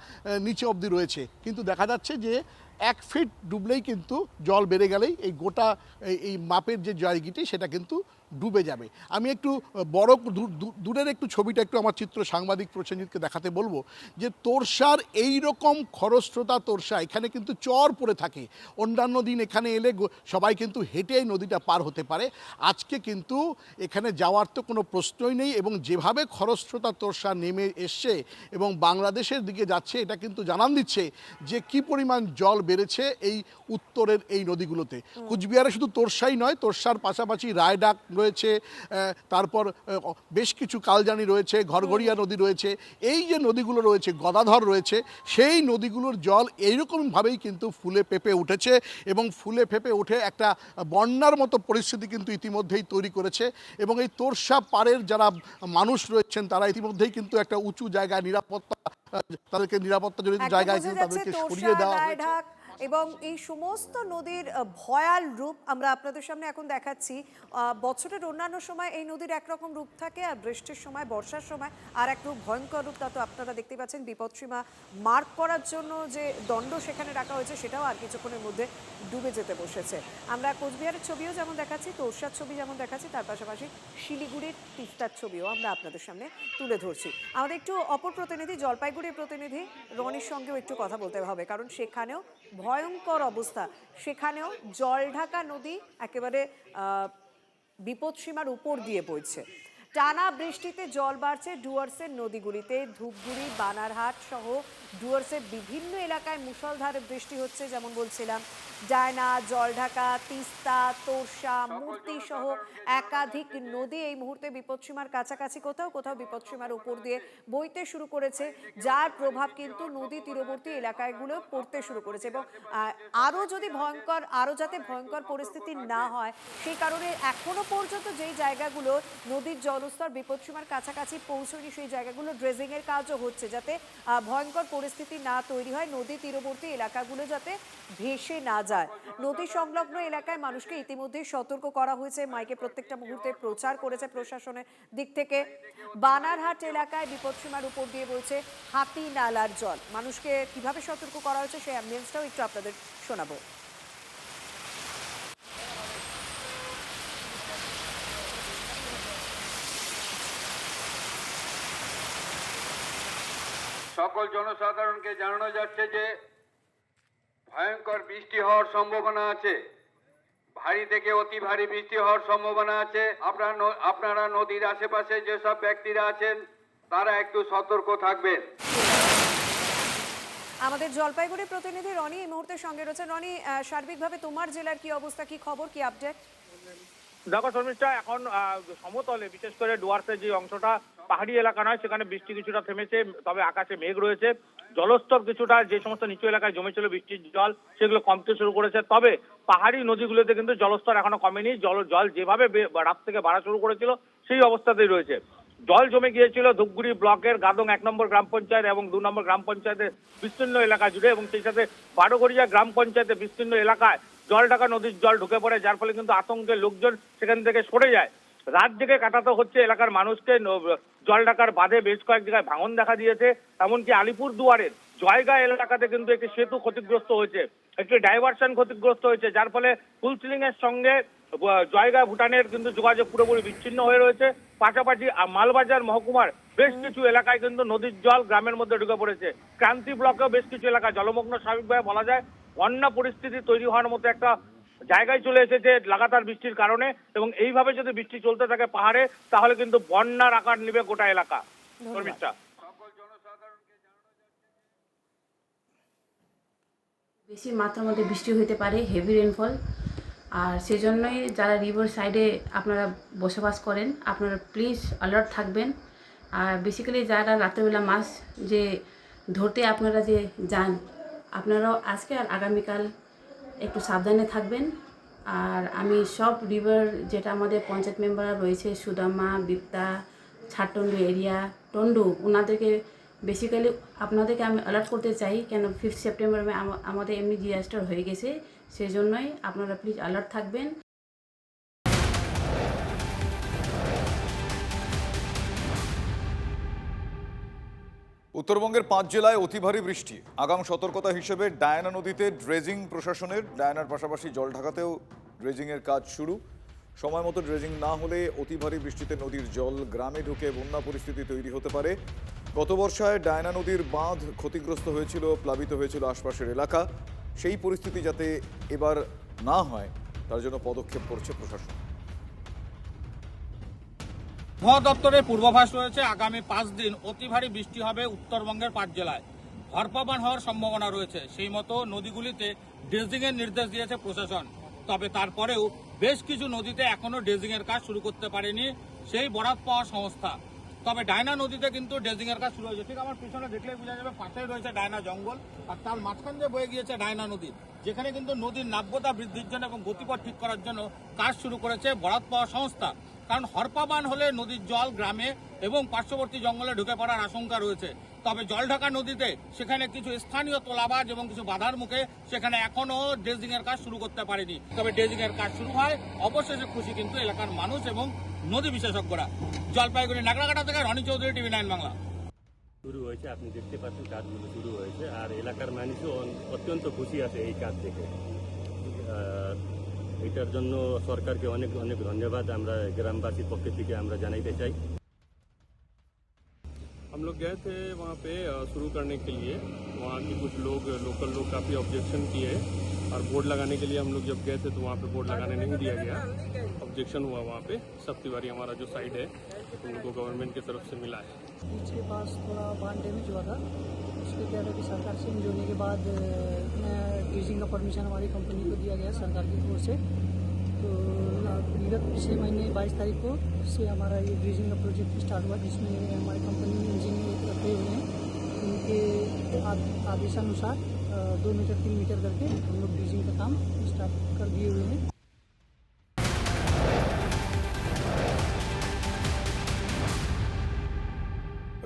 নিচে অবধি রয়েছে, কিন্তু দেখা যাচ্ছে যে 1 ফিট ডুবলেই কিন্তু, জল বেড়ে গেলেই এই গোটা এই মাপের যে জায়গাটি সেটা কিন্তু ডুবে যাবে। আমি একটু বড় দূরের একটু ছবিটা একটু আমার চিত্র সাংবাদিক প্রসেনজিৎকে দেখাতে বলবো, যে তোরসার এই রকম খরস্রোতা তোরসা, এখানে কিন্তু চর পড়ে থাকে। অন্যান্য দিন এখানে এলে সবাই কিন্তু হেঁটে এই নদীটা পার হতে পারে, আজকে কিন্তু এখানে যাওয়ার তো কোনো প্রশ্নই নেই। এবং যেভাবে খরস্রোতা তোরসা নেমে এসছে এবং বাংলাদেশের দিকে যাচ্ছে, এটা কিন্তু জানান দিচ্ছে যে কি পরিমাণ জল বেড়েছে এই উত্তরের এই নদীগুলোতে। কুচবিহারে শুধু তোরসাই নয়, তোরসার পাশাপাশি রায়ডাক রয়েছে, তারপর বেশ কিছু কালজানি রয়েছে, ঘরঘরিয়া নদী রয়েছে, এই যে নদীগুলো রয়েছে, গদাধর রয়েছে, সেই নদীগুলোর জল এইরকমভাবেই কিন্তু ফুলে ফেঁপে উঠেছে এবং ফুলে ফেঁপে উঠে একটা বন্যার মতো পরিস্থিতি কিন্তু ইতিমধ্যেই তৈরি করেছে। এবং এই তোরসা পাড়ের যারা মানুষ রয়েছেন, তারা ইতিমধ্যেই কিন্তু একটা উঁচু জায়গায় নিরাপত্তা, তাদেরকে নিরাপত্তাজনিত জায়গায় কিন্তু তাদেরকে সরিয়ে দেওয়া হয়েছে। এবং এই সমস্ত নদীর ভয়াল রূপ আমরা আপনাদের সামনে এখন দেখাচ্ছি। বছরের অন্যান্য সময় এই নদীর একরকম রূপ থাকে, আর বৃষ্টির সময়, বর্ষার সময় আর এক রূপ, ভয়ঙ্কর রূপ। তা তো আপনারা দেখতে পাচ্ছেন, বিপদসীমা মার্ক করার জন্য যে দণ্ড সেখানে রাখা হয়েছে, সেটাও আর কিছুক্ষণের মধ্যে ডুবে যেতে বসেছে। আমরা কোচবিহারের ছবিও যেমন দেখাচ্ছি, তোরসার ছবি যেমন দেখাচ্ছি, তার পাশাপাশি শিলিগুড়ির তিস্তার ছবিও আমরা আপনাদের সামনে তুলে ধরছি। আমাদের একটু অপর প্রতিনিধি, জলপাইগুড়ির প্রতিনিধি রনির সঙ্গেও একটু কথা বলতে হবে, কারণ সেখানেও ভয়ঙ্কর অবস্থা, সেখানেও জলঢাকা নদী একেবারে বিপদসীমার উপর দিয়ে বইছে। টানা বৃষ্টিতে জল বাড়ছে ডুয়ার্সের নদীগুলিতে। ধূপগুড়ি, বানারহাট সহ ডুয়ার্সের বিভিন্ন এলাকায় মুষলধারে বৃষ্টি হচ্ছে। যেমন বলছিলাম, ডায়না, জলঢাকা, তিস্তা, তোরসা, মূর্তি সহ একাধিক নদী এই মুহূর্তে বিপদসীমার কাছাকাছি, কোথাও কোথাও বিপদসীমার উপর দিয়ে বইতে শুরু করেছে, যার প্রভাব কিন্তু নদী তীরবর্তী এলাকাগুলো পড়তে শুরু করেছে। এবং আরও যাতে ভয়ঙ্কর পরিস্থিতি না হয় সেই কারণে এখনো পর্যন্ত যেই জায়গাগুলো নদীর জলস্তর বিপদসীমার কাছাকাছি পৌঁছয়নি সেই জায়গাগুলো ড্রেজিংয়ের কাজও হচ্ছে, যাতে ভয়ঙ্কর পরিস্থিতি না তৈরি হয়, নদী তীরবর্তী এলাকাগুলো যাতে ভেসে না যায়। নদী সংলগ্ন এলাকায় মানুষকে ইতিমধ্যেই সতর্ক করা হয়েছে, মাইকে প্রত্যেকটা মুহূর্তে প্রচার করেছে প্রশাসনের দিক থেকে। বানারহাট এলাকায় বিপদসীমার উপর দিয়ে বইছে হাতি নালার জল। মানুষকে কিভাবে সতর্ক করা হয়েছে সেই অ্যাম্বিয়েন্সটাও একটু আপনাদের শোনাবো। সকল জনসাধারণকে জানানো যাচ্ছে যে ভয়ঙ্কর বৃষ্টি হওয়ার সম্ভাবনা আছে, ভারী থেকে অতি ভারী বৃষ্টি হওয়ার সম্ভাবনা আছে। আপনারা নদীর আশেপাশে যেসব ব্যক্তিরা আছেন তারা একটু সতর্ক থাকবেন। আমাদের জলপাইগুড়ি প্রতিনিধি রনি এই মুহূর্তে সঙ্গে রয়েছে। রনি, সার্বিকভাবে তোমার জেলার কি অবস্থা, কি খবর, কি আপডেট? দেখো শর্মিষ্ঠা, এখন সমতলে বিশেষ করে ডুয়ার্সের যে অংশটা পাহাড়ি এলাকা নয় সেখানে বৃষ্টি কিছুটা থেমেছে, তবে আকাশে মেঘ রয়েছে। জলস্তর কিছুটা যে সমস্ত নিচু এলাকায় জমেছিল বৃষ্টির জল সেগুলো কমতে শুরু করেছে, তবে পাহাড়ি নদীগুলোতে কিন্তু জলস্তর এখনো কমেনি। জল যেভাবে রাত থেকে বাড়া শুরু করেছিল সেই অবস্থাতেই রয়েছে। জল জমে গিয়েছিল ধূপগুড়ি ব্লকের গাদং 1 নম্বর গ্রাম পঞ্চায়েত এবং 2 নম্বর গ্রাম পঞ্চায়েতের বিস্তীর্ণ এলাকা জুড়ে, এবং সেই সাথে বারোঘরিয়া গ্রাম পঞ্চায়েতের বিস্তীর্ণ এলাকায় জলঢাকা নদীর জল ঢুকে পড়ে, যার ফলে কিন্তু আতঙ্কে লোকজন সেখান থেকে সরে যায়। রাত জেগে কাটাতে হচ্ছে এলাকার মানুষকে। জলঢাকার বাঁধে বেশ কয়েক জায়গায় ভাঙন দেখা দিয়েছে, এমনকি আলিপুর দুয়ারের জয়গা এলাকাতে কিন্তু একটি সেতু ক্ষতিগ্রস্ত হয়েছে, একটি ডাইভারশন ক্ষতিগ্রস্ত হয়েছে, যার ফলে ফুলসিলিং এর সঙ্গে জয়গা ভুটানের কিন্তু যোগাযোগ পুরোপুরি বিচ্ছিন্ন হয়ে রয়েছে। পাশাপাশি মালবাজার মহকুমার বেশ কিছু এলাকায় কিন্তু নদীর জল গ্রামের মধ্যে ঢুকে পড়েছে। ক্রান্তি ব্লকেও বেশ কিছু এলাকা জলমগ্ন, স্বাভাবিকভাবে বলা যায় বন্যা পরিস্থিতি তৈরি হওয়ার মতো একটা জায়গায় চলে এসেছে লাগাতার বৃষ্টির কারণে। এবং এইভাবে যদি বৃষ্টি চলতে থাকে পাহাড়ে, তাহলে কিন্তু বন্যার আকার নেবে গোটা এলাকা। বেশি মাত্রার মধ্যে বৃষ্টি হতে পারে, হেভি রেনফল, আর সেজন্যই যারা রিভার সাইডে আপনারা বসবাস করেন আপনারা প্লিজ অ্যালার্ট থাকবেন। আর বেসিক্যালি যারা রাত্রেবেলা মাছ যে ধরতে আপনারা যে যান, আপনারাও আজকে আর আগামীকাল একটু সাবধানে থাকবেন। আর আমি সব রিভার যেটা আমাদের পঞ্চায়েত মেম্বাররা রয়েছে, সুদামা, বিপ্তা, ছাটন্ডু এরিয়া, টন্ডু, ওনাদেরকে বেসিক্যালি আপনাদেরকে আমি অ্যালার্ট করতে চাই, কেন 5 সেপ্টেম্বর আমাদের এমনি ডিজাস্টার হয়ে গেছে, সেই জন্যই আপনারা প্লিজ অ্যালার্ট থাকবেন। উত্তরবঙ্গের 5 জেলায় অতি ভারী বৃষ্টি, আগাম সতর্কতা হিসেবে ডায়না নদীতে ড্রেজিং প্রশাসনের। ডায়নার পাশাপাশি জলঢাকাতেও ড্রেজিংয়ের কাজ শুরু। সময় মতো ড্রেজিং না হলে অতি ভারী বৃষ্টিতে নদীর জল গ্রামে ঢুকে বন্যা পরিস্থিতি তৈরি হতে পারে। গত বর্ষায় ডায়না নদীর বাঁধ ক্ষতিগ্রস্ত হয়েছিল, প্লাবিত হয়েছিল আশপাশের এলাকা। সেই পরিস্থিতি যাতে এবার না হয় তার জন্য পদক্ষেপ করছে প্রশাসন। আবহাওয়া দপ্তরের পূর্বাভাস রয়েছে আগামী 5 দিন অতি ভারী বৃষ্টি হবে উত্তরবঙ্গের 5 জেলায়। ঝড়পাবান হওয়ার সম্ভাবনা রয়েছে, সেই মতো নদীগুলিতে ড্রেজিংয়ের নির্দেশ দিয়েছে প্রশাসন। তবে তারপরেও বেশ কিছু নদীতে এখনো ড্রেজিংয়ের কাজ শুরু করতে পারেনি সেই বরাত পাওয়া সংস্থা। তবে ডায়না নদীতে কিন্তু ড্রেজিংয়ের কাজ শুরু হয়েছে। ঠিক আমার পিছনে দেখলেই বোঝা যাবে, পাশেই রয়েছে ডায়না জঙ্গল, আর তার মাঝখান দিয়ে বয়ে গিয়েছে ডায়না নদী, যেখানে কিন্তু নদীর নাব্যতা বৃদ্ধির জন্য এবং গতিপথ ঠিক করার জন্য কাজ শুরু করেছে বরাত পাওয়া সংস্থা। কারণ হরপাবান হলে নদীর জল গ্রামে এবং পার্শ্ববর্তী জঙ্গলে ঢুকে পড়ার আশঙ্কা রয়েছে। তবে জলঢাকা নদীতে সেখানে কিছু স্থানীয় তোলাবাজ এবং কিছু বাধার মুখে সেখানে এখনো ড্রেজিংয়ের কাজ শুরু করতে পারেনি। তবে ড্রেজিংয়ের কাজ শুরু হয়, অবশেষে খুশি কিন্তু এলাকার মানুষ এবং নদী বিশেষজ্ঞরা। জলপাইগুড়ি নাগরাকাটা থেকে রনি চৌধুরী, TV9 বাংলা। শুরু হয়েছে, আপনি দেখতে পাচ্ছেন কাজগুলো শুরু হয়েছে, আর এলাকার মানুষও অত্যন্ত খুশি আছে এই কাজ দেখে। এটার জন্য সরকারকে অনেক অনেক ধন্যবাদ আমরা গ্রামবাসীর পক্ষ থেকে আমরা জানাইতে চাই। हम लोग गए थे वहाँ पे शुरू करने के लिए, वहाँ के कुछ लोग लोकल लोग काफ़ी ऑब्जेक्शन किए और बोर्ड लगाने के लिए हम लोग जब गए थे तो वहाँ पे बोर्ड लगाने नहीं दिया गया। अब ऑब्जेक्शन हुआ वहाँ पे। सब तिवारी हमारा जो साइड है उनको गवर्नमेंट की तरफ से मिला है। पीछे पास थोड़ा बांध डैमेज हुआ था, उसके क्या था कि सरकार से इंज होने के बाद ड्रेजिंग का परमिशन हमारी कंपनी को दिया गया सरकार की ओर से। तो पिछले महीने 22 तारीख को से हमारा ये ड्रेजिंग का प्रोजेक्ट स्टार्ट हुआ, जिसमें हमारी कंपनी में इंजीनियर रखे हुए हैं। उनके आदेशानुसार 2 मीटर 3 मीटर करके हम लोग ड्रेजिंग का काम स्टार्ट कर दिए हुए हैं।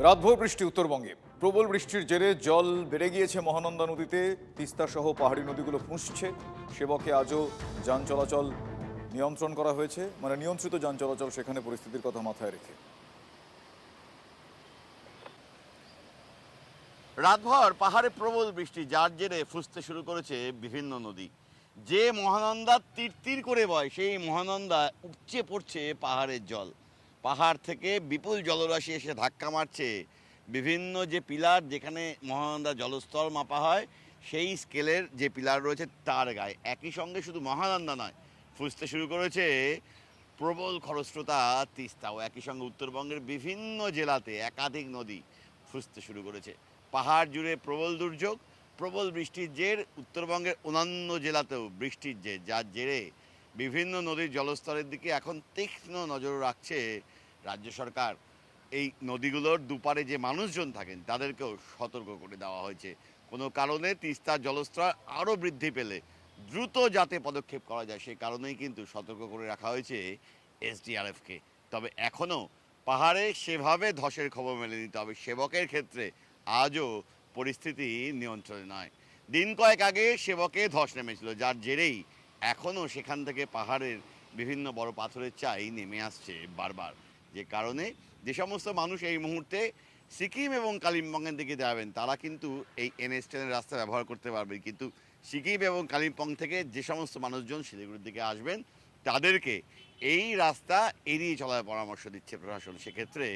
রাতভর বৃষ্টি উত্তরবঙ্গে। প্রবল বৃষ্টির জেরে জল বেড়ে গিয়েছে মহানন্দা নদীতে। তিস্তা সহ পাহাড়ি নদীগুলো ফুঁসছে। সেবকে আজও যান চলাচল নিয়ন্ত্রণ করা হয়েছে, মানে নিয়ন্ত্রিত যান চলাচল, সেখানে পরিস্থিতির কথা মাথায় রেখে। রাতভর পাহাড়ে প্রবল বৃষ্টি, যার জেরে ফুসতে শুরু করেছে বিভিন্ন নদী। যে মহানন্দা তীর তীর করে বয়, সেই মহানন্দা উপচে পড়ছে পাহাড়ের জল। পাহাড় থেকে বিপুল জলরাশি এসে ধাক্কা মারছে বিভিন্ন যে পিলার, যেখানে মহানন্দা জলস্তর মাপা হয়, সেই স্কেলের যে পিলার রয়েছে তার গায়ে। একই সঙ্গে শুধু মহানন্দা নয়, ফুসতে শুরু করেছে প্রবল খরস্রোতা তিস্তাও। একই সঙ্গে উত্তরবঙ্গের বিভিন্ন জেলাতে একাধিক নদী ফুসতে শুরু করেছে। পাহাড় জুড়ে প্রবল দুর্যোগ, প্রবল বৃষ্টির জের। উত্তরবঙ্গের অন্যান্য জেলাতেও বৃষ্টির জের, যার জেরে বিভিন্ন নদীর জলস্তরের দিকে এখন তীক্ষ্ণ নজর রাখছে রাজ্য সরকার। এই নদীগুলোর দুপারে যে মানুষজন থাকেন তাদেরকেও সতর্ক করে দেওয়া হয়েছে। কোনো কারণে তিস্তার জলস্তর আরও বৃদ্ধি পেলে দ্রুত যাতে পদক্ষেপ করা যায়, সেই কারণেই কিন্তু সতর্ক করে রাখা হয়েছে এসডিআরএফকে। তবে এখনও পাহাড়ে সেভাবে ধসের খবর মেলেনি। তবে সেবকের ক্ষেত্রে আজও পরিস্থিতি নিয়ন্ত্রণে নয়। দিন কয়েক আগে সেবকে ধস নেমেছিল, যার জেরেই এখনও সেখান থেকে পাহাড়ের বিভিন্ন বড় পাথরের চাই নেমে আসছে বারবার। যে কারণে যে সমস্ত মানুষ এই মুহূর্তে সিকিম এবং কালিম্পংয়ের দিকে যাবেন, তারা কিন্তু এই NH10 রাস্তা ব্যবহার করতে পারবেন। কিন্তু সিকিম এবং কালিম্পং থেকে যে সমস্ত মানুষজন শিলিগুড়ির দিকে আসবেন, তাদেরকে এই রাস্তা এড়িয়ে চলার পরামর্শ দিচ্ছে প্রশাসন। সেক্ষেত্রে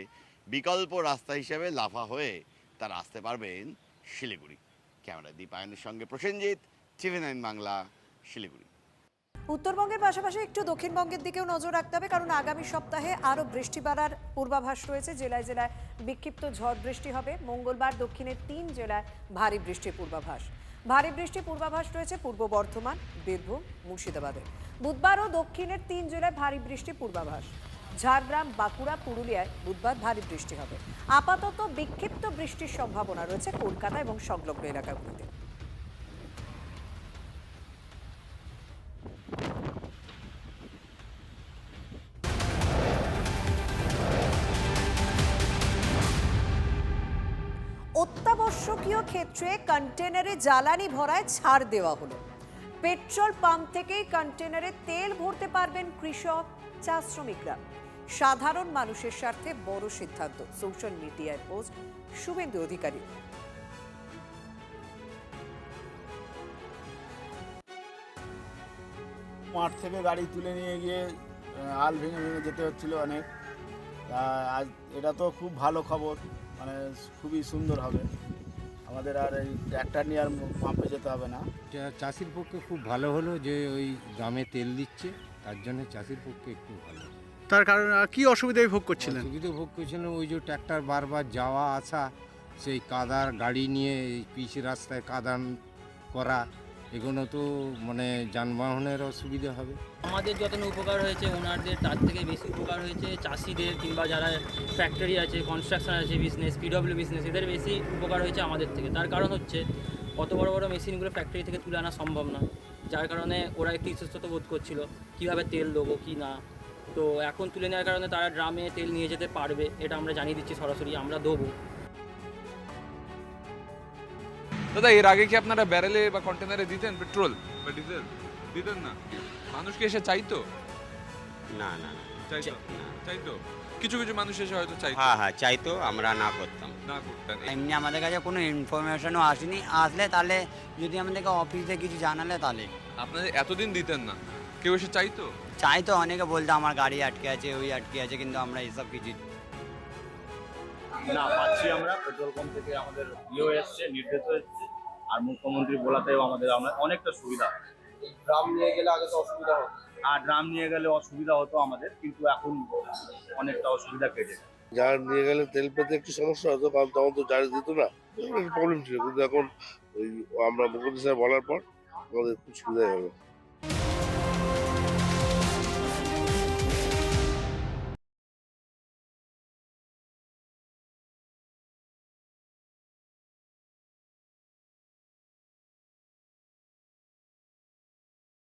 বিকল্প রাস্তা হিসেবে লাফা হয়ে তারা আসতে পারবেন শিলিগুড়ি। ক্যামেরা দীপায়নের সঙ্গে প্রসেনজিৎ, TV9 বাংলা, শিলিগুড়ি। উত্তরবঙ্গের পাশাপাশি একটু দক্ষিণবঙ্গের দিকেও নজর রাখতে হবে, কারণ আগামী সপ্তাহে আরও বৃষ্টি বাড়ার পূর্বাভাস রয়েছে। জেলায় জেলায় বিক্ষিপ্ত ঝড় বৃষ্টি হবে। মঙ্গলবার দক্ষিণের 3 জেলায় ভারী বৃষ্টির পূর্বাভাস। ভারী বৃষ্টির পূর্বাভাস রয়েছে পূর্ব বর্ধমান, বীরভূম, মুর্শিদাবাদে। বুধবারও দক্ষিণের 3 জেলায় ভারী বৃষ্টির পূর্বাভাস। ঝাড়গ্রাম, বাঁকুড়া, পুরুলিয়ায় বুধবার ভারী বৃষ্টি হবে। আপাতত বিক্ষিপ্ত বৃষ্টির সম্ভাবনা রয়েছে কলকাতা এবং সংলগ্ন এলাকাগুলিতে। অত্যাবশ্যকীয় ক্ষেত্রে কন্টেনারে জ্বালানি ভরায় ছাড় দেওয়া হলো। পেট্রোল পাম্প থেকেই কন্টেনারে তেল ভরতে পারবেন কৃষক, চা শ্রমিকরা। সাধারণ মানুষের স্বার্থে বড় সিদ্ধান্ত। সোশ্যাল মিডিয়ায় পোস্ট শুভেন্দু অধিকারী। মাঠ থেকে গাড়ি তুলে নিয়ে গিয়ে আল ভেঙে ভেঙে যেতে হচ্ছিল অনেক। আজ এটা তো খুব ভালো খবর, মানে খুবই সুন্দর হবে আমাদের। আর এই ট্র্যাক্টর নিয়ে আর পাম্পে যেতে হবে না। চাষির পক্ষে খুব ভালো হলো যে ওই দামে তেল দিচ্ছে, তার জন্য চাষির পক্ষে একটু ভালো। তার কারণ কি অসুবিধায় ভোগ করছিলেন? অসুবিধা ভোগ করছিলেন ওই যে ট্র্যাক্টর বারবার যাওয়া আসা, সেই কাদার গাড়ি নিয়ে পিচ রাস্তায় কাদান করা, এগুলো তো মানে যানবাহনের অসুবিধা হবে। আমাদের যতটা উপকার হয়েছে ওনাদের তার থেকে বেশি উপকার হয়েছে চাষিদের, কিংবা যারা ফ্যাক্টরি আছে, কনস্ট্রাকশন আছে, বিজনেস, PW বিজনেস, এদের বেশি উপকার হয়েছে আমাদের থেকে। তার কারণ হচ্ছে অত বড় বড় মেশিনগুলো ফ্যাক্টরি থেকে তুলে আনা সম্ভব না, যার কারণে ওরা একটু ইতস্তত বোধ করছিল কীভাবে তেল দেবো কি না। তো এখন তুলে নেওয়ার কারণে তারা ড্রামে তেল নিয়ে যেতে পারবে, এটা আমরা জানিয়ে দিচ্ছি সরাসরি আমরা দেবো। দাদা, এর আগে কি আপনারা ব্যারেলে বা কন্টেনারে দিতেন পেট্রোল বা ডিজেল? দিতেন না? মানুষ কি এসে চাইতো? না না চাইতো কিছু কিছু মানুষ এসে হয়তো চাইতো। হ্যাঁ চাইতো, আমরা না করতাম। না করতেন? এমনি আমাদের কাছে কোনো ইনফরমেশনও আসেনি। আসলে তাহলে যদি আমাদেরকে অফিসে কিছু জানালে তাহলে। আপনাদের এতদিন দিতেন না, কেউ এসে চাইতো? চাইতো, অনেকে বলতো আমার গাড়ি আটকে আছে, ওই আটকে আছে, কিন্তু আমরা এসব কিছু না পাচ্ছি। আমরা পেট্রোল পাম্প থেকে আমাদের এসছে, নির্দেশ হচ্ছে, আর মুখ্যমন্ত্রী বলাতেও আমাদের অনেকটা সুবিধা। গ্রাম নিয়ে গেলে আগে তো অসুবিধা হতো। আর ড্রাম নিয়ে গেলে অসুবিধা হতো আমাদের, কিন্তু এখন অনেকটা অসুবিধা কেটে যায়। যার নিয়ে গেলে তেল পেতে একটু সমস্যা হতো, কারণ তখন তো জারি দিত না, প্রবলেম ছিল। কিন্তু এখন ওই আমরা মুখ্যমন্ত্রী স্যার বলার পর আমাদের খুব সুবিধাই হলো।